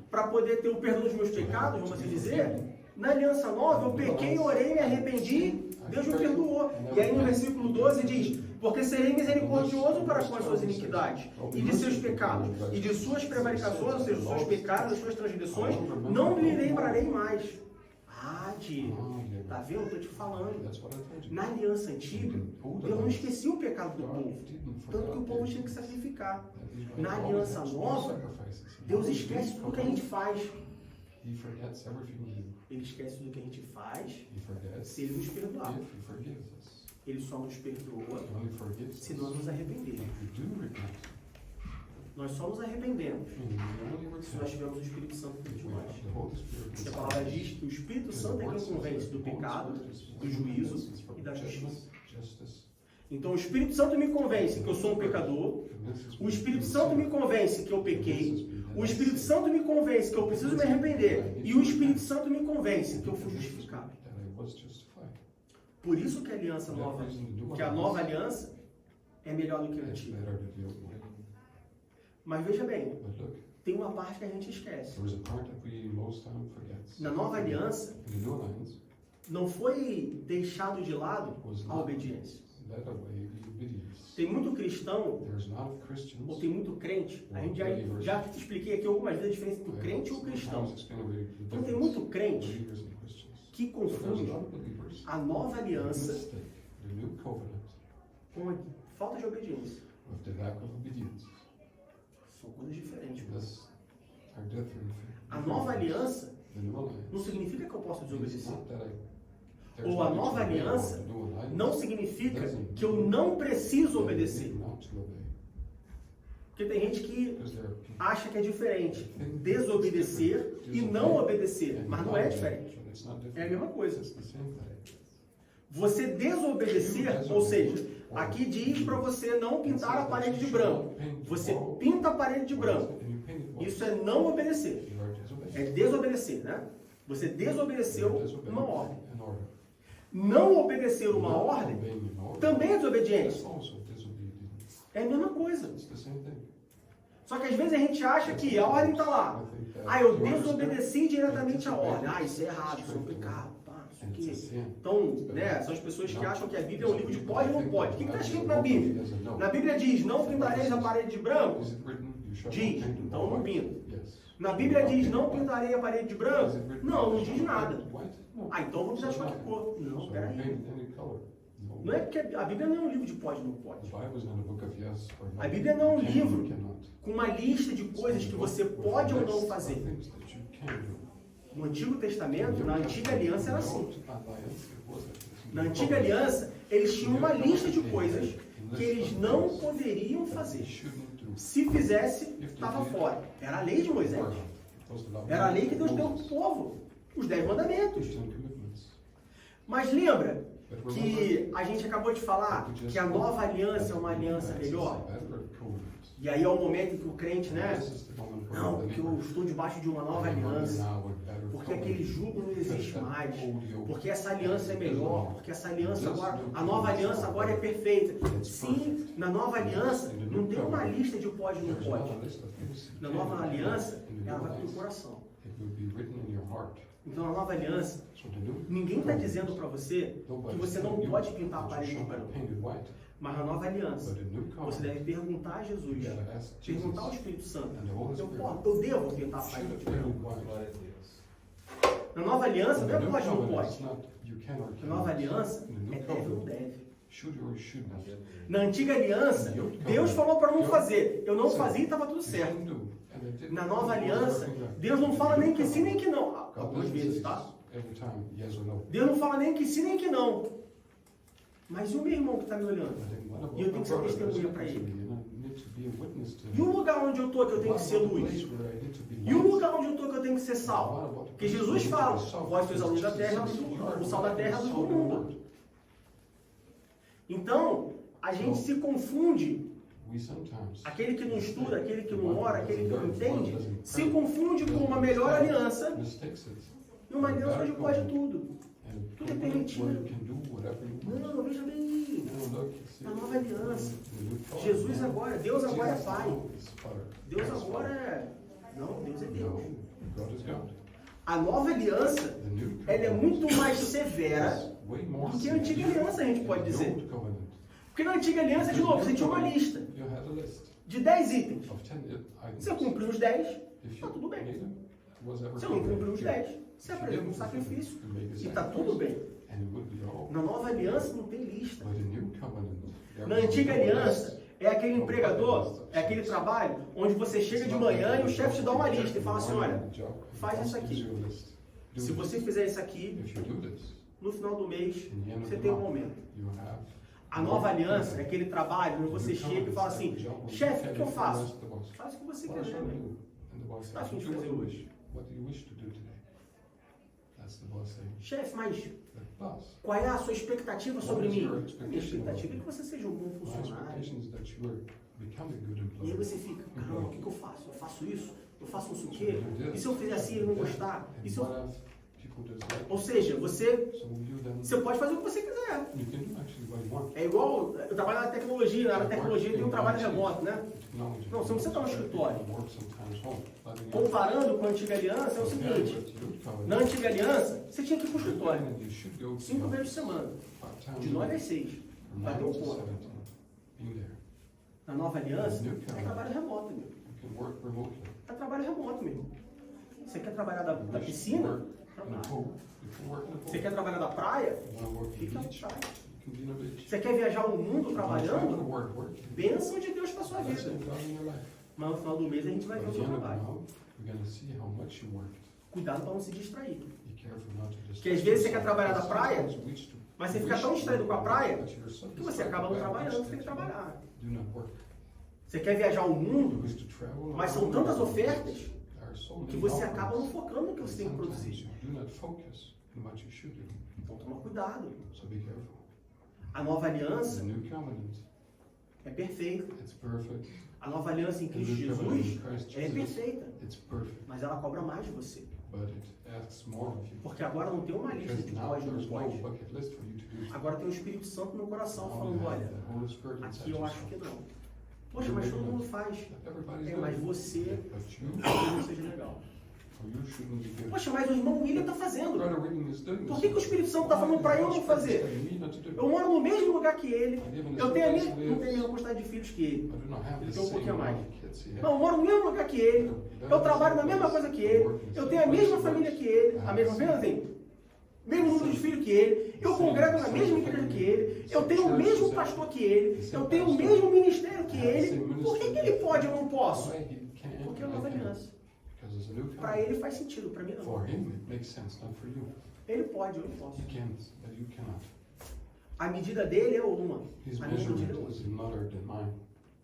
para poder ter o perdão dos meus pecados, vamos assim dizer, na aliança nova eu pequei, orei, me arrependi, Deus me perdoou. E aí no versículo 12 diz, porque serei misericordioso para com as suas iniquidades, e de seus pecados, e de suas prevaricações, ou seja, os seus pecados, as suas transgressões, não me lembrarei mais. Tá vendo? Eu tô te falando. That's what I told you. Na aliança antiga, Deus não esquecia o pecado do povo. Tanto que o povo tinha que sacrificar. Na aliança nova, Deus esquece tudo que a gente faz. He forgets everything we do. Ele esquece tudo que a gente faz He forgets se Ele nos perdoar. if he forgives us. Ele só nos perdoa He only forgives se us nós nos arrependermos. if we do repent. Nós só nos arrependemos And we only se nós repent tivermos o Espírito Santo dentro if de we nós. have the Holy Spirit Porque a inside palavra us. diz que o Espírito Because Santo the é word quem says convence that do the Holy pecado, Spirit is do one who juízo convinces from e da justiça. justice. Então o Espírito Santo me convence que eu sou um pecador. O Espírito Santo me convence que eu pequei. O Espírito Santo me convence que eu preciso me arrepender. E o Espírito Santo me convence que eu fui justificado. That I was justified. Por isso que a aliança nova, que a nova aliança é melhor do que a It's antiga. better than the old way. Mas veja bem, But look, tem uma parte que a gente esquece. there is a part that we most time forgets. Na nova aliança, In the new alliance, não foi deixado de lado a obediência. let away the obedience. Tem muito cristão, There's not ou Christians. tem muito crente, a gente já te expliquei aqui algumas vezes a diferença entre o crente e o cristão. Então tem muito crente Believers and Christians. que So there's a confunde lot of believers a nova who aliança mistake the new covenant com a falta de obediência. with the lack of obedience. São coisas diferentes. Thus, are different. A nova aliança The new alliance. não significa que eu posso It's desobedecer. not that there's Ou a no nova obedience aliança or new alliance. não significa que eu não preciso obedecer. Not to obey. Porque tem gente que Because there are people acha que é diferente desobedecer e não obedecer. Mas não é diferente. But it's not different. É a mesma coisa. It's the same thing. Você desobedecer, ou seja, aqui diz para você não pintar a parede de branco. Você pinta a parede de branco. And you paint it white. Isso é não obedecer. You are disobeying. É desobedecer, né? Você desobedeceu You are disobeying uma ordem. an order. Não obedecer uma Not ordem obeying an order também é is desobediência. also disobedience. É a mesma coisa. It's the same thing. Só que às vezes a gente acha que a ordem está lá. I think that Ah, eu the order is desobedeci diretamente a ordem. Ah, isso é errado, isso é um pecado. Pá, isso and it's a aqui. sin. Então, né, são as pessoas que acham que a Bíblia é um livro de pode ou não pode. O que está escrito na Bíblia? Na Bíblia diz, não pintareis a parede de branco? Is it written, you shall Diz, not paint então eu não white? pinto. Yes. Na Bíblia diz, não pintarei a parede de branco? Is it written, Não, não you diz shall nada. paint white? No. Ah, então vamos So achar que nothing. cor. Não, So peraí. paint any color. No. Não é porque a Bíblia não é um livro de pode ou não The pode. Bible is not a book of yes or no. A Bíblia não é um You can, livro you cannot. com uma lista de coisas que você pode ou não fazer. Things that you can do. No Antigo Testamento, na Antiga Aliança era assim. Na Antiga Aliança, Aliança, eles tinham uma lista de coisas que eles não poderiam fazer. Se fizesse, estava fora. Era a lei de Moisés. Era a lei que Deus deu para o povo. Os 10 mandamentos. Mas lembra que a gente acabou de falar que a nova aliança é uma aliança melhor? E aí é o momento em que o crente, né? Não, porque eu estou debaixo de uma nova aliança. Porque aquele jugo não existe mais. Porque essa aliança é melhor. Porque essa aliança agora, a nova aliança agora é perfeita. Sim, na nova aliança não tem uma lista de pode e não pode. Na nova aliança, ela vai para o coração. Então na nova aliança, ninguém está dizendo para você que você não pode pintar a parede de branco. Mas na nova aliança, você deve perguntar a Jesus, perguntar ao Espírito Santo, eu devo pintar a parede de branco? Glória a Deus. Na nova aliança não é pode ou não pode. Na nova aliança é deve ou não deve. Na antiga aliança, Deus falou para não fazer. Eu não fazia e estava tudo certo. Na nova aliança, Deus não fala nem que sim nem que não. Algumas vezes, tá? Deus não fala nem que sim nem que não. Mas e o meu irmão que está me olhando? E eu tenho que ser testemunha para ele. E o lugar onde eu estou que eu tenho que ser luz? E o lugar onde eu estou que eu tenho que ser sal? Porque Jesus fala, vós sois a luz da terra, o sal da terra, a luz do mundo. Então, a gente se confunde. Aquele que não estuda, aquele que não ora, aquele que não entende, se confunde com uma melhor aliança e uma aliança onde pode tudo. Tudo é permitido. Não, veja bem. A nova aliança. Jesus agora, Deus agora é Pai. Deus agora é... Não, Deus é Deus. A nova aliança, ela é muito mais severa do que a antiga aliança, a gente pode dizer. Porque na antiga aliança, de novo, você tinha uma lista de 10 itens. Você cumpriu os 10, está tudo bem. was ever Você não cumpriu os fulfilled. 10. Você apresenta um sacrifício. You make a E está sacrifice, tudo bem. and it would be all. Na nova aliança não tem lista. But in new covenant, there Na was antiga no aliança, list. é aquele empregador, é aquele trabalho onde você chega de manhã e o chefe te dá uma lista e fala assim, olha, faz isso aqui. Se você fizer isso aqui, If you do this, no final do mês, in the end of você the tem um month, aumento. you have A nova aliança é aquele trabalho onde você chega e fala assim, chefe, o que eu faço? Faz o que você What quiser, shall I né? do? And the boss Tá says, afim de "What do fazer you hoje? wish? What do you wish to do today?" That's the boss saying, Chefe, mas "The boss, qual é a sua expectativa sobre What is mim? your A minha expectation expectativa é about que você seja um bom my funcionário. expectation is that you will become a good E aí employee." você fica, caramba, o que eu faço? Eu faço isso? Eu faço não sei o quê? E se eu fizer assim ele não gostar? E And se eu... what if people dislike? Ou seja, você So you pode fazer o que você quiser. you can do actually what you want. É igual, eu trabalho na tecnologia, na área da tecnologia tem um trabalho remoto, né? Technology. Não, você não precisa estar no escritório. Work sometimes home. Letting you- Comparando com a antiga aliança, é o seguinte, na antiga aliança, você tinha que ir para o escritório You should go 5 vezes por semana, part-time de 9 às 6, from bater 9 um to ponto. 17. Being there. Na nova aliança, é trabalho remoto, meu. You can work remotely. É trabalho remoto, meu. Você quer trabalhar da piscina? In a Trabalha. pool. You can work in a Você pool. quer trabalhar da praia? You want to work in Fica the à beach? praia. You can be in a beach. Você quer viajar o mundo You trabalhando? work. Bênção de Deus para sua That's vida. what God in your life. Mas no final do mês a gente vai But ver o at the seu end of the trabalho. month, we're going to see how much you worked. Cuidado para não se distrair. Be careful not to distract Porque às vezes você quer yourself. trabalhar na praia, Sometimes we wish to- mas você we fica wish tão to distraído com a praia but you're so que você acaba não distracted by trabalhando, much você tem que that you trabalhar. do not work. Você quer viajar o You mundo, wish to travel mas são around tantas the world. ofertas There are so many que você offers. acaba não focando no que você tem que Sometimes produzir. you do not focus on what you should do. Então toma cuidado. So be careful. A nova The aliança new covenant, é perfeita. it's perfect. A nova aliança em The Cristo new covenant Jesus in Christ é Jesus, perfeita. it's perfect. Mas ela cobra mais de você. But it asks more of you. Porque agora não tem uma lista Because de now pode e there's não no pode. bucket list for you to do. Agora tem o Espírito Santo no coração Now you falando, have olha, the Holy Spirit inside aqui eu acho que yourself. não. Poxa, mas todo mundo faz. Everybody's É, doing mas it. você But you, não seja legal. for you shouldn't be good. Poxa, mas o irmão William está fazendo. Brother William is doing Por this. que o Espírito Santo está falando para eu não fazer? Eu moro no mesmo lugar que ele. Eu tenho a mesma, não tenho a mesma quantidade de filhos que ele. I do not have Ele the tem um same pouquinho a mais. amount of kids he Não, eu has. moro no mesmo lugar que ele. Eu trabalho na mesma coisa que ele. Eu tenho a mesma família que ele. A mesma família, assim, mesmo número de filhos que ele. Eu congrego na mesma igreja que ele. Eu tenho o mesmo pastor que ele. Eu tenho o mesmo ministério que ele. Por que ele pode e eu não posso? Why he can't Porque é and I nova can't? aliança. Because it's a new Para covenant. ele faz sentido, para mim não. For him it makes sense, not for you. Ele pode, eu não posso. He can't, but you cannot. A medida dele é uma. His A minha medida é measurement outra. is another than mine.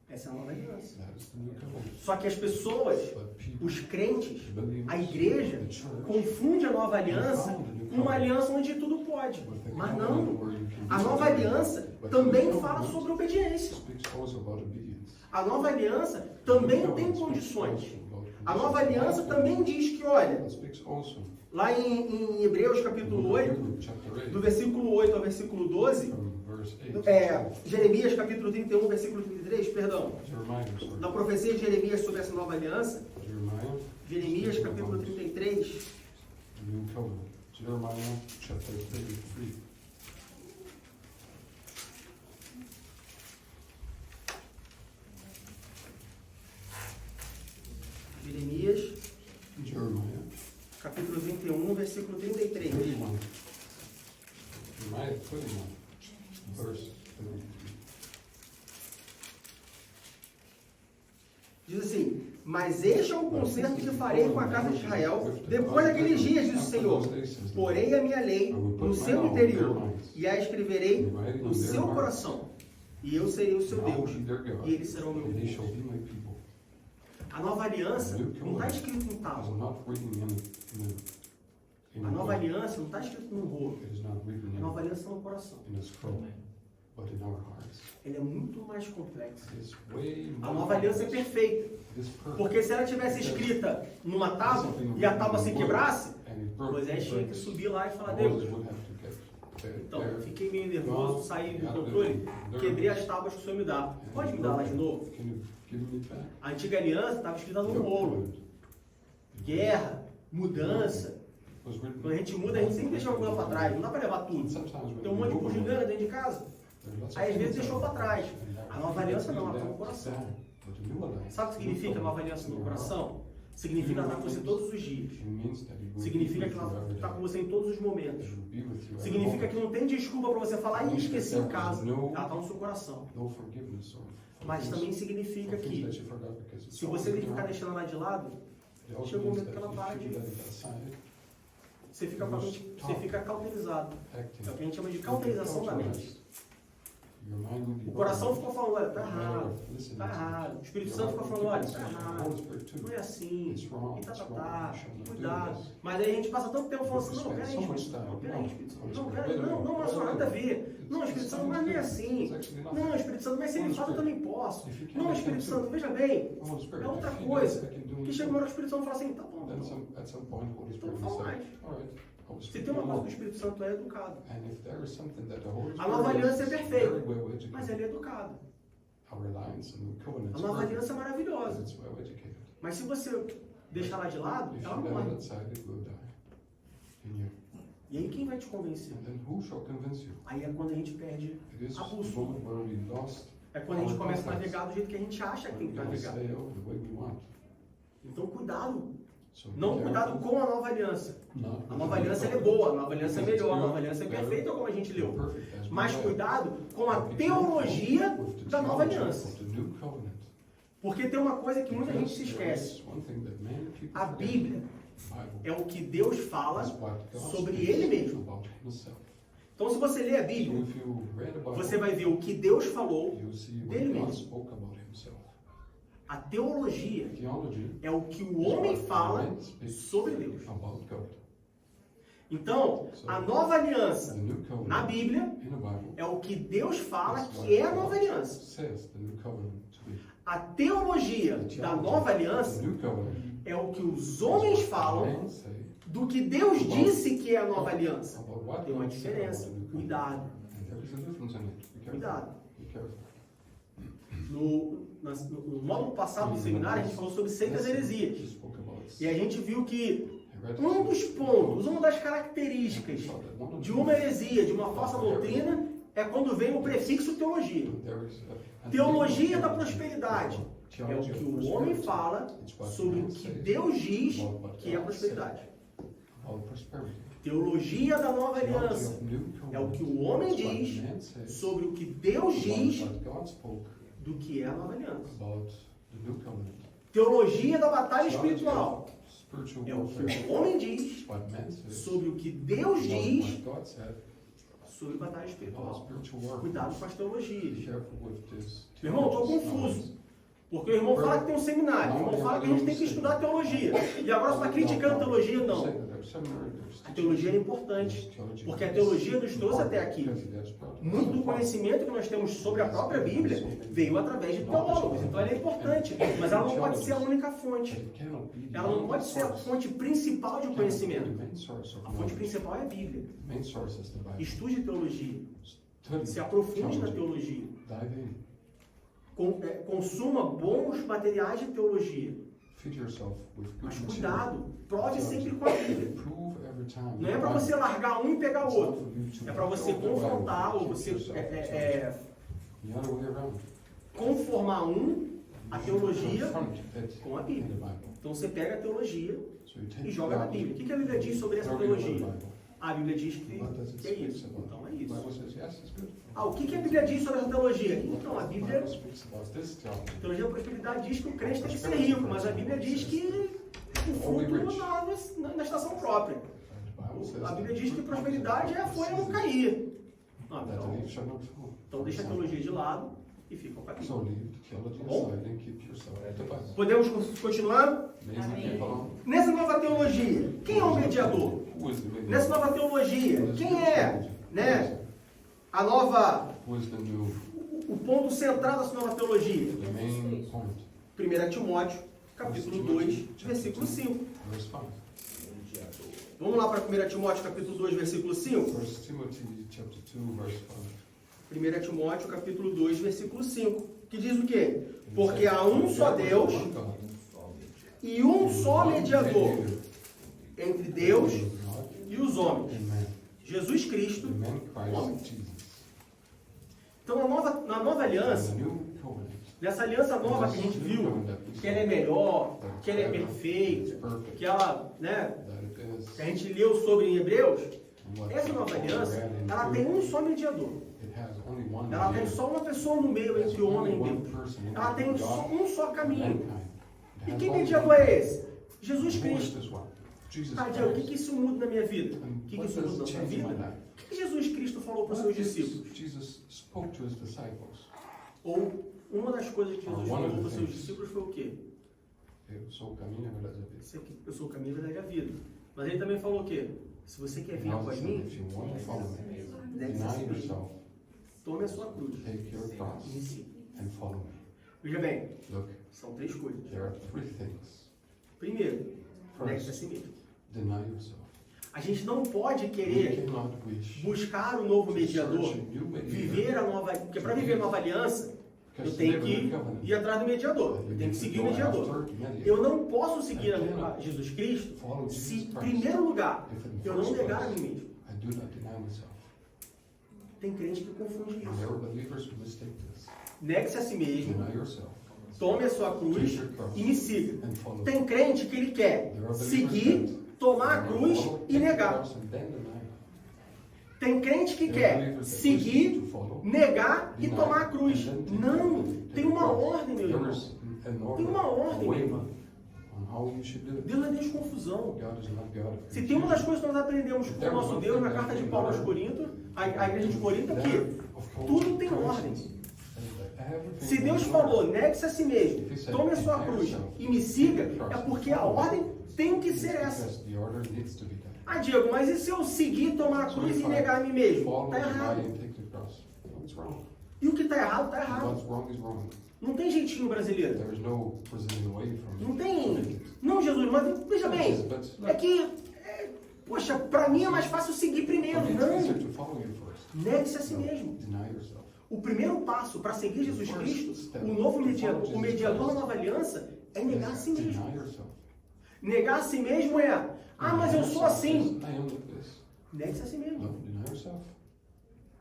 Essa é a nova aliança. That is the new covenant. Só que as pessoas, But people, os crentes, the believers, a igreja, the church, confunde a nova aliança com uma aliança onde tudo pode. with the Mas covenant não. where you can A do nova something. aliança But também the fala covenant sobre obediência. speaks also about obedience. A nova aliança também The tem covenant speaks condições. also about A nova conditions. aliança também diz que, olha, It speaks also lá em Hebreus capítulo 8, Hebrews chapter 8, do versículo 8 ao versículo 12, from verse 8. Jeremias capítulo 31, versículo 33, perdão, Jeremiah, sorry. na profecia de Jeremias sobre essa nova aliança, Jeremiah, Jeremias capítulo 33, the new covenant. Jeremiah chapter 33. Jeremias Jeremiah capítulo 21, versículo 33. 31. Jeremiah 31, verse 33. Diz assim, mas este é o concerto que farei com a casa de Israel depois daqueles dias, diz o Senhor. Porei a minha lei no seu interior e a escreverei no seu coração. E eu serei o seu And I will Deus, be their God, e eles serão o meu and they shall povo. be my people. A nova aliança não está escrito em It is tábua. not written in A nova aliança não está escrito num rolo. It is not written A nova aliança está no coração. in a scroll, but in our hearts. Ele é muito mais complexo. It is way A more nova aliança é complex. perfeita. It is perfect. Porque se ela tivesse escrita numa tábua e a tábua se quebrasse, And it broke Moisés in tinha que breaks. subir lá e falar, Moses Deus, would have to get there. então, eu fiquei meio nervoso, saí do Out of controle, the- quebrei as tábuas que o Senhor me dá. Pode me dar lá de novo? Can you give me back? A antiga aliança estava escrita no rolo. Guerra, mudança. Was written- Quando a gente muda, a gente sempre deixa alguma para trás. Não dá para levar tudo. Sometimes when Tem um monte de we move, bugiganga dentro de casa. there are lots of Aí às vezes things deixou that- para trás. A nova aliança não, ela está no That- coração. but the new alliance- Sabe o que significa nova aliança no coração? Significa estar com você todos os dias. It means that He will be Significa with que you ela every está com day. você em todos os momentos. He will be with you every Significa que moment. não tem desculpa para você falar e esqueci em casa. Ela está no seu coração. No forgiveness or Mas também for significa things que that you forgot because it's se all você in ficar your deixando ela de lado, It also chega um means momento que that ela para if de. you let it aside, Você fica com a mente, você fica cauterizado. acting, É o que a gente chama de cauterização da mente. your mind will be O coração ficou falando, olha, tá no matter errado, what, listening tá to errado. O Espírito your Santo heart ficou will falando, olha, keep tá listening. The errado. Holy Spirit too. Não é assim. It's wrong, E tá, it's tá, wrong. tá. You shall not do Cuidado. this. Mas aí a gente passa tanto tempo falando assim, não, Spend peraí, so much Espírito Santo. time. Não, peraí, No, Espírito Santo. Holy Não, Spirit, peraí, não, mas não, nada a ver. Não, Espírito Santo, mas não é assim. It's actually not. Não, Espírito Santo, mas se ele Holy fala, eu Spirit. também posso. If you can, Não, I Espírito can Santo, too. veja bem. Holy Spirit, É outra if he coisa. does, I can do Que it chega too. uma hora que o Espírito Santo fala assim, tá bom, Then então. at some point, Holy Então Spirit não will fala say, mais. all right, Holy Se Spirit, tem uma no coisa que o more. Espírito Santo é educado. And if there is something that the Holy A nova Spirit aliança é is perfeita, very well educated, mas ele é educado. our reliance on the covenant A is nova perfect, aliança é maravilhosa. it's well educated. Mas se você deixar ela de lado, If ela you não let morre. it outside, it will die in you. E aí quem vai te convencer? And then who shall convince you? Aí é quando a gente perde It is a the bússola. moment where we lost, É quando a gente começa a navegar do jeito que a gente acha que tem que when we navegar. sail the way we want. Então cuidado. So be Não careful. cuidado com a nova aliança. Not A nova aliança ela é boa, a nova aliança é melhor, a nova aliança é perfeita, como a gente leu. perfect as we Mas read. cuidado com a But be teologia careful with the da nova theology aliança. of the new covenant. Porque tem uma coisa que muita gente se Because there esquece. is one thing that many people A forget. Bíblia The Bible é o que Deus fala is what God sobre speaks Ele mesmo. about Himself. Então se você ler a So Bíblia, if you read about você vai ver o que Deus falou. you see dele what God mesmo. spoke about Himself. A teologia Theology é o que o is homem what fala man speaks sobre Deus. about God. Então, a nova aliança The new covenant na Bíblia in the Bible é o que Deus fala is que é a what nova God aliança. says the new covenant to be. A teologia The da theology nova of aliança the new covenant é o que os is homens what falam men say do que Deus disse que é a nova aliança. about what Tem uma God said about diferença. the new covenant. Cuidado. And there is a difference in it. Be careful. Cuidado. Be careful. No módulo passado do seminário, a gente falou sobre seitas e heresias. He spoke about it. E a gente viu que I read um it. dos pontos, uma das características de uma heresia, de uma falsa doutrina, é quando vem o prefixo teologia. There is a- Teologia da prosperidade é o Theology que of o homem prosperity. fala It's what sobre man o que says Deus diz about what que é a God prosperidade. said about prosperity. Teologia da nova Theology aliança of new é o que o covenant. homem It's what diz man says sobre o que Deus about diz what God spoke do que é a nova aliança. about the new covenant. Teologia da batalha Theology espiritual of spiritual é o que warfare. o homem diz It's what man says sobre o que Deus about diz what God said sobre batalha about espiritual. spiritual warfare. Cuidado com as Be teologias. careful with this. Meu irmão, estou theology. confuso. Porque o irmão fala que tem um seminário, o irmão fala que a gente tem que estudar teologia. E agora você está criticando a teologia? Não. A teologia é importante, porque a teologia nos trouxe até aqui. Muito do conhecimento que nós temos sobre a própria Bíblia veio através de teólogos, então ela é importante, mas ela não pode ser a única fonte. Ela não pode ser a fonte principal de conhecimento. A fonte principal é a Bíblia. Estude teologia, se aprofunde na teologia, consuma bons materiais de teologia. Mas cuidado, prove sempre com a Bíblia. Não é para você largar um e pegar o outro. É para você confrontar ou você conformar a teologia com a Bíblia. Então você pega a teologia e joga na Bíblia. O que a Bíblia diz sobre essa teologia? A Bíblia diz que é isso. Então é isso. O que a Bíblia diz sobre essa teologia? Então a Bíblia, a teologia da prosperidade diz que o crente tem que ser rico, mas a Bíblia diz que o fruto na estação própria. A Bíblia diz que prosperidade é a folha não cair. Então deixa a teologia de lado e fica com a Bíblia. Bom? Podemos continuar? Nessa nova teologia, quem é o mediador? Nessa nova teologia, quem é, né, a nova, o ponto central dessa nova teologia? 1 Timóteo, capítulo 2, versículo 5. Vamos lá para 1 Timóteo, capítulo 2, versículo 5? 1 Timóteo, capítulo 2, versículo 5. Que diz o quê? Porque há um só Deus e um só mediador entre Deus e os homens. Jesus Cristo, homem. Então, na nova aliança, Nessa aliança nova que a gente viu, que ela é melhor, que ela é perfeita, que ela, né, que a gente leu sobre em Hebreus, essa nova aliança, ela tem um só mediador. Ela tem só uma pessoa no meio entre o homem e Deus. Ela tem um só caminho. E que mediador é esse? Jesus Cristo. Ah, Diego, o que isso muda na minha vida? O que isso muda na sua vida? O que Jesus Cristo falou para os seus discípulos? Ou uma das coisas que Jesus falou para os seus discípulos foi o quê? Eu sou o caminho, a verdade e a vida. Eu sou o caminho, a verdade e a vida. Mas ele também falou o quê? Se você quer vir após mim, tome a sua cruz e me siga. Veja bem, são três coisas. Primeiro, negue-se a si mesmo. A gente não pode querer buscar o novo mediador, viver a nova... Porque para viver a nova aliança, eu tenho que ir atrás do mediador. Eu tenho que seguir o mediador. Eu não posso seguir a Jesus Cristo se, em primeiro lugar, eu não negar a mim mesmo. Tem crente que confunde isso. Negue-se a si mesmo, tome a sua cruz e me siga. Tem crente que ele quer seguir, tomar a cruz e negar. Tem crente que quer seguir, negar e tomar a cruz. Não, tem uma ordem, meu irmão. Tem uma ordem, meu irmão. Deus não é Deus de confusão. Se tem uma das coisas que nós aprendemos com o nosso Deus na carta de Paulo aos Coríntios, a igreja de Corinto, é que tudo tem ordem. Se Deus falou, negue-se a si mesmo, tome a sua cruz e me siga, é porque a ordem tem que ser essa. Ah, Diego, mas e se eu seguir, tomar a cruz e negar a mim mesmo? Está errado. E o que está errado, está errado. Não tem jeitinho brasileiro. Não tem. Não, Jesus, mas veja bem, é que, poxa, para mim é mais fácil seguir primeiro. Não. Negue-se a si mesmo. O primeiro passo para seguir Jesus Cristo, o novo mediador, o mediador da nova aliança, é negar a si mesmo. Negar a si mesmo é, mas eu sou assim. Negue-se a si mesmo.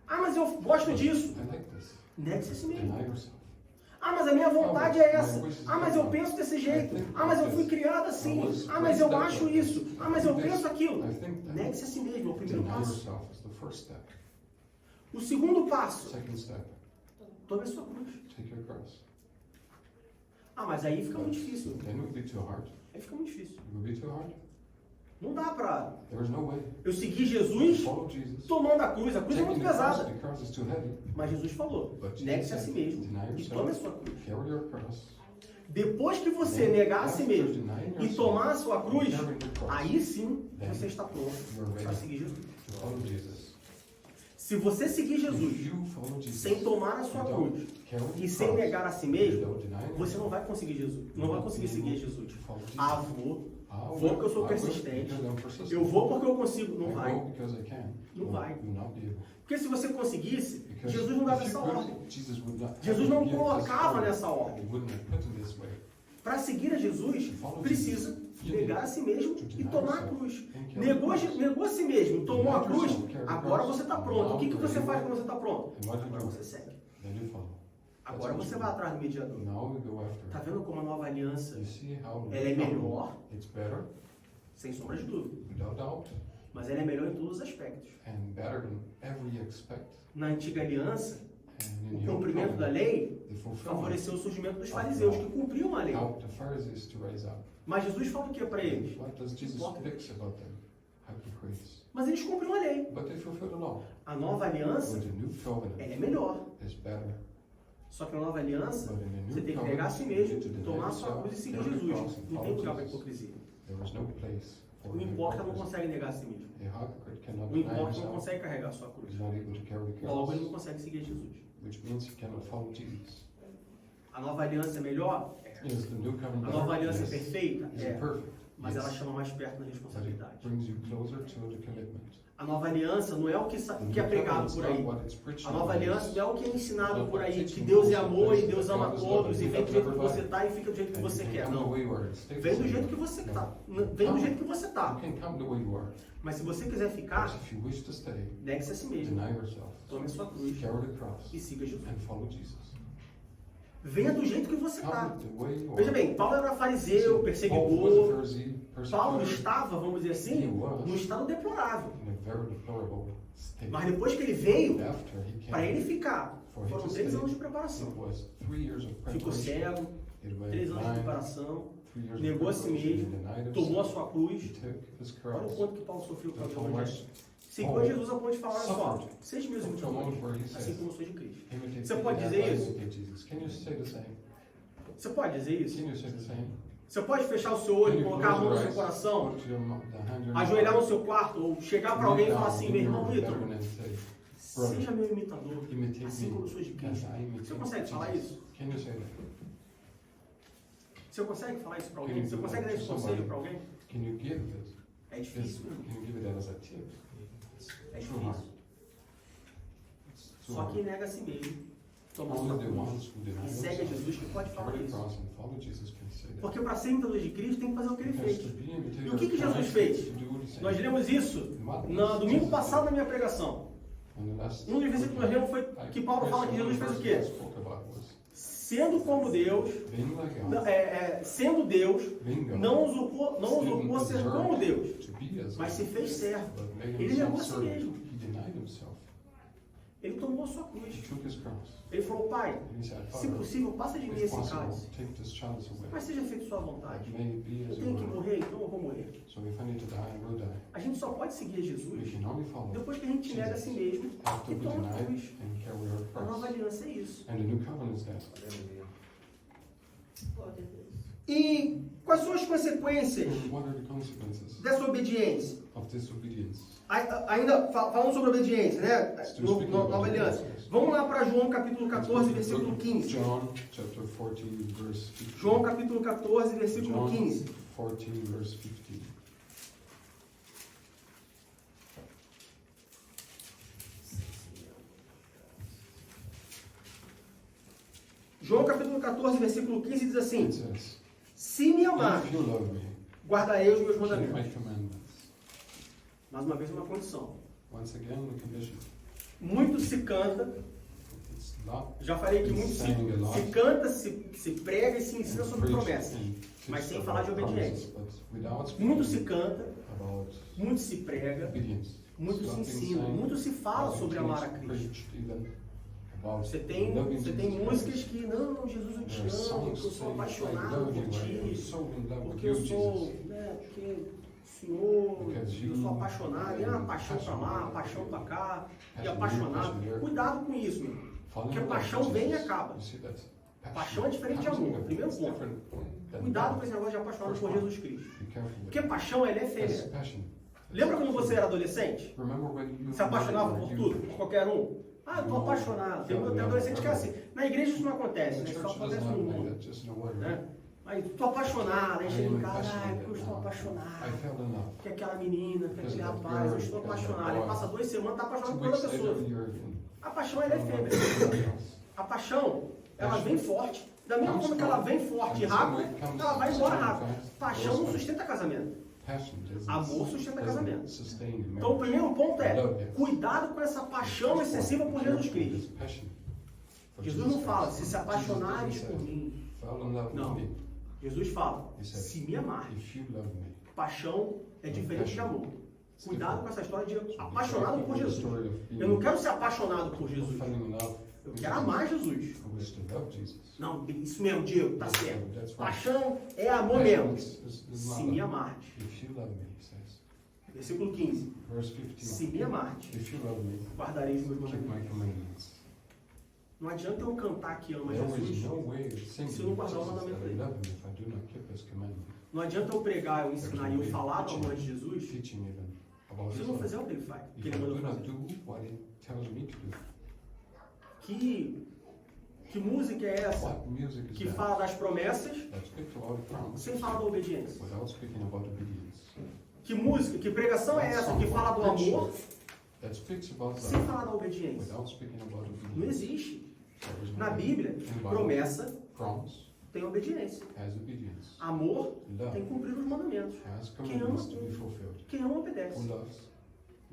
Mas eu gosto disso. Negue-se a si mesmo. Mas a minha vontade é essa. Mas eu penso desse jeito. Mas eu fui criado assim. Mas eu acho isso. Mas eu penso aquilo. Negue-se a si mesmo, é o primeiro passo. O segundo passo, tome a sua cruz. Mas aí fica muito difícil. Aí fica muito difícil. Não dá para eu seguir Jesus tomando a cruz. A cruz é muito pesada. Mas Jesus falou, negue-se a si mesmo e tome a sua cruz. Depois que você negar a si mesmo e tomar a sua cruz, aí sim você está pronto para seguir Jesus. Se você seguir Jesus sem tomar a sua cruz e sem negar a si mesmo, você não vai conseguir Jesus. Não vai conseguir seguir Jesus. Vou porque eu sou persistente. Eu vou porque eu consigo. Não vai. Não vai. Porque se você conseguisse, Jesus não dava essa ordem. Jesus não colocava nessa ordem. Para seguir a Jesus, precisa negar a si mesmo e tomar a cruz. Negou a si mesmo, tomou a cruz, agora você está pronto. O que você faz quando você está pronto? Agora você segue. Agora você vai atrás do mediador. Está vendo como a nova aliança ela é melhor? Sem sombra de dúvida. Mas ela é melhor em todos os aspectos. Na antiga aliança, o cumprimento da lei favoreceu o surgimento dos fariseus, que cumpriam a lei. Mas Jesus fala o que para eles? Mas eles cumpriram a lei. A nova aliança, ela é melhor. Só que na nova aliança, você tem que negar a si mesmo, tomar a sua cruz e seguir Jesus. Não tem lugar para hipocrisia. O hipócrita não consegue negar a si mesmo. O hipócrita não consegue carregar a sua cruz. Logo, ele não consegue seguir Jesus. A nova aliança é melhor? A nova aliança é perfeita? Mas ela chama mais perto da responsabilidade. A nova aliança não é o que é pregado por aí. A nova aliança não é o que é ensinado por aí, que Deus é amor e Deus ama todos, e vem do jeito que você está e fica do jeito que você quer. Não. Vem do jeito que você está. Vem do jeito que você está. Mas se você quiser ficar, negue-se a si mesmo. Tome a sua cruz e siga Jesus. Venha do jeito que você está. Come the way you Veja are. bem, Paulo era fariseu, Paul was a perseguidor. Pharisee, Paulo persecutor, estava, vamos dizer assim, He was. num estado deplorável. in a very deplorable state. Mas depois que ele veio, After he para came, ele ficar, for him foram to 3 stay, anos de it preparação. was 3 years of Ficou preparation. cego, It went 3 anos de blind, preparação, 3 years of negou a si preparation, mesmo, he denied tomou a himself, sua cruz. he took his Olha o cross. quanto que Paulo sofreu para o Therefore, Evangelho. Seguiu Paul Jesus a ponto de falar, olha só, suffered seja meus to a moment where he imitadores, assim says, como eu sou de Cristo. imitate Você me pode as dizer I isso? imitate Jesus. Can you say the same? Você pode dizer isso? Can you say the same? Você pode fechar o seu Can olho, you colocar a mão no close seu your eyes, coração, put your the hand on your ajoelhar heart, no seu quarto, ou chegar para alguém e falar assim, meu irmão Ítalo, seja meu imitador, imitate assim como eu sou de me as Cristo. I imitate Você consegue falar Jesus. isso? Can you say that? Você consegue falar isso para alguém? Você consegue dar esse conselho para alguém? Can you give this? É difícil, né? Can you give it as a tip? É It's too hard. difícil. It's too Só hard. quem nega a si mesmo, toma a sua Only the cruz ones who deny e segue a themselves, Jesus que pode falar carry the isso. cross and follow Jesus can say that. Porque para ser imitador de Cristo tem que fazer o que ele Because fez. to be imitator E o que of Jesus Christ fez? is to do what he said. Nós lemos isso no domingo passado na minha pregação. And the last Um dos versículos que nós lemos foi que Paulo fala que Jesus fez o quê? spoke about was Sendo como Deus, being like God, sendo Deus, being God, não usurpou ser como Deus, to be as mas se God, fez servo. but made Ele negou a himself si servant. mesmo. He denied himself. Ele tomou a sua cruz. He took his cross. Ele falou, Pai, And he said, se Father, possível, passa de mim if esse possible, cálice. take this chalice away. Mas seja feito sua vontade. But may it be Eu as tenho que you will. morrer, então eu vou morrer. So if I need to die, I will die. A gente só pode seguir a We Jesus can only follow depois que a gente nega a si mesmo after e we toma a deny cruz. and carry our A nova cross. aliança é isso. And the new covenant is that. E quais são as consequências And what are the consequences dessa obediência? of disobedience? Ainda falando sobre obediência, né? Nova aliança. Vamos lá para João capítulo 14, versículo 15. John chapter 14, verse 15. João capítulo 14, versículo John 15. 14, verse 15. João capítulo 14, versículo 15 diz assim: It says, Se me amar, if you love me, guardarei os meus keep my mandamentos. commandments. Mais uma vez, uma condição. Once again, the condition. Muito se canta, It's not já falei que muito se canta, se prega e se ensina sobre promessas. mas sem falar de obediência. Muito se canta, muito se prega, muito se ensina, muito se fala sobre amar a Cristo. Você tem músicas que, não, Jesus eu te amo, porque eu sou apaixonado por ti, porque eu sou, porque Senhor, eu sou apaixonado, e paixão pra lá, paixão pra cá, e apaixonado. Cuidado com isso, meu. Porque a paixão vem e acaba. Paixão é diferente de amor, primeiro ponto. Cuidado com esse negócio de apaixonado por Jesus Cristo. Porque paixão, ela é efêmera. Lembra quando você era adolescente? Se apaixonava por tudo, por qualquer um? Ah, eu tô apaixonado. Tem adolescente que é assim. Na igreja isso não acontece, né? Isso só acontece no mundo. Né? Mas tô apaixonado, aí chega em casa, porque eu estou apaixonado. Que aquela menina, que aquele rapaz, eu estou apaixonado. Aí passa 2 semanas, tá apaixonado por outra pessoa. A paixão, ela é efêmera. A paixão, ela vem forte. Da mesma forma que ela vem forte e rápido, ela vai embora rápido. Paixão não sustenta casamento. Amor sustenta casamento. Então o primeiro ponto é, cuidado com essa paixão excessiva por Jesus Cristo. Jesus não fala, se apaixonares por mim. Não. Jesus fala, se me amar. Paixão é diferente de amor. Cuidado com essa história de apaixonado por Jesus. Eu não quero ser apaixonado por Jesus. Eu quero amar Jesus. Não, isso mesmo, Diego, tá certo. Paixão é amor mesmo. Se me amardes. Versículo 15. Se me amardes, guardarei os meus mandamentos. Não adianta eu cantar que ama Jesus se eu não guardar o mandamento dele. Não adianta eu pregar, eu ensinar e eu falar do amor de Jesus se eu não fizer o que ele faz, o que ele manda fazer. Que música é essa que fala das promessas sem falar da obediência? Que música, que pregação é essa que fala do amor sem falar da obediência? Não existe. Na Bíblia, promessa tem obediência. Amor tem que cumprir os mandamentos. Quem ama obedece.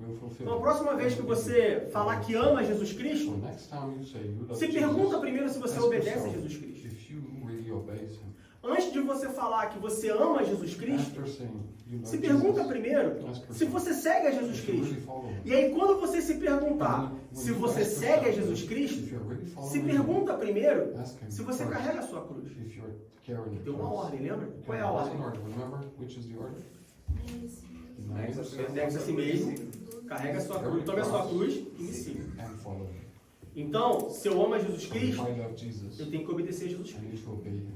will fulfill Então, a it. próxima vez que você falar que ama Jesus So Cristo, next time you say you love se Jesus, pergunta primeiro se você ask obedece a yourself Jesus Cristo. if you really obeys him. Antes de você falar que você ama Jesus Cristo, After saying you love se pergunta Jesus, primeiro se você segue a Jesus if you really Cristo. follow him. E aí, quando você se perguntar se você segue a Jesus Cristo, If you're really se following him, pergunta primeiro ask him se você first carrega a sua cruz. if you're carrying the Tem uma cross. ordem, lembra? Qual é a There's ordem? an order. Remember which is the order? Negue a si mesmo, carrega a sua cruz, tome a sua cruz e me siga. And follow him. Então, se eu amo a Jesus So if Cristo, I love Jesus, eu tenho que obedecer a Jesus I Cristo need to obey him.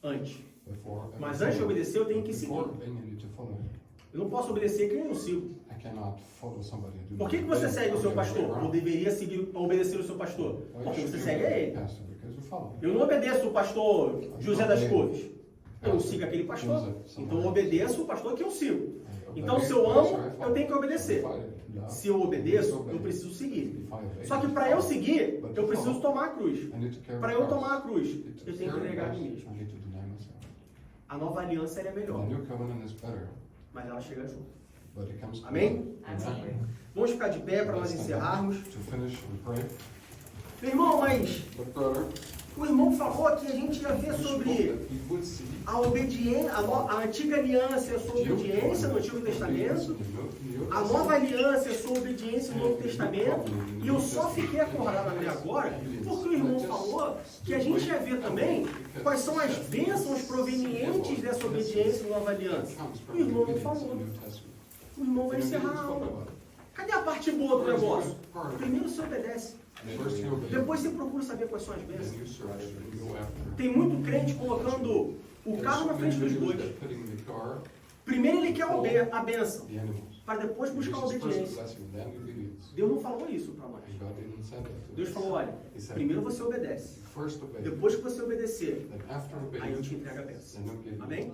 antes. Before, Mas antes de obedecer, eu tenho que before seguir. obeying, I need to follow him. Eu não posso obedecer quem eu não sigo. I cannot follow somebody who do Por que not você obey segue o seu the pastor? way Ou around. deveria obedecer o seu pastor? Well, you Porque should você do segue a the ele. pastor because you follow him. Eu não obedeço o pastor José das Couves. Eu não sigo aquele pastor. Então eu obedeço o pastor que eu sigo. Então, se eu amo, eu tenho que obedecer. Se eu obedeço, eu preciso seguir. Só que para eu seguir, eu preciso tomar a cruz. Para eu tomar a cruz, eu tenho que negar a mim mesmo. A nova aliança ela é The melhor, new covenant is better, mas ela chega junto. but it comes Amém? Amen. Vamos ficar de pé para nós encerrarmos. To finish, we pray. Meu irmão, mas But brother, o irmão falou que a gente ia ver sobre we would see a obediência, a antiga aliança é a sua obediência no Antigo Testamento, a nova aliança é a sua obediência no Novo Testamento, e eu só fiquei acordado ali agora porque o irmão falou que a gente ia ver também quais são as bênçãos provenientes dessa obediência na nova aliança. O irmão não falou. O irmão vai encerrar a aula. Cadê a parte boa do negócio? Primeiro você obedece. Depois você procura saber quais são as bênçãos. Tem muito crente colocando o carro na frente dos bois. Primeiro ele quer a bênção, para depois buscar a obediência. Deus não falou isso para nós. Deus falou, olha, primeiro você obedece. Depois que você obedecer, aí eu te entrego a bênção. Amém?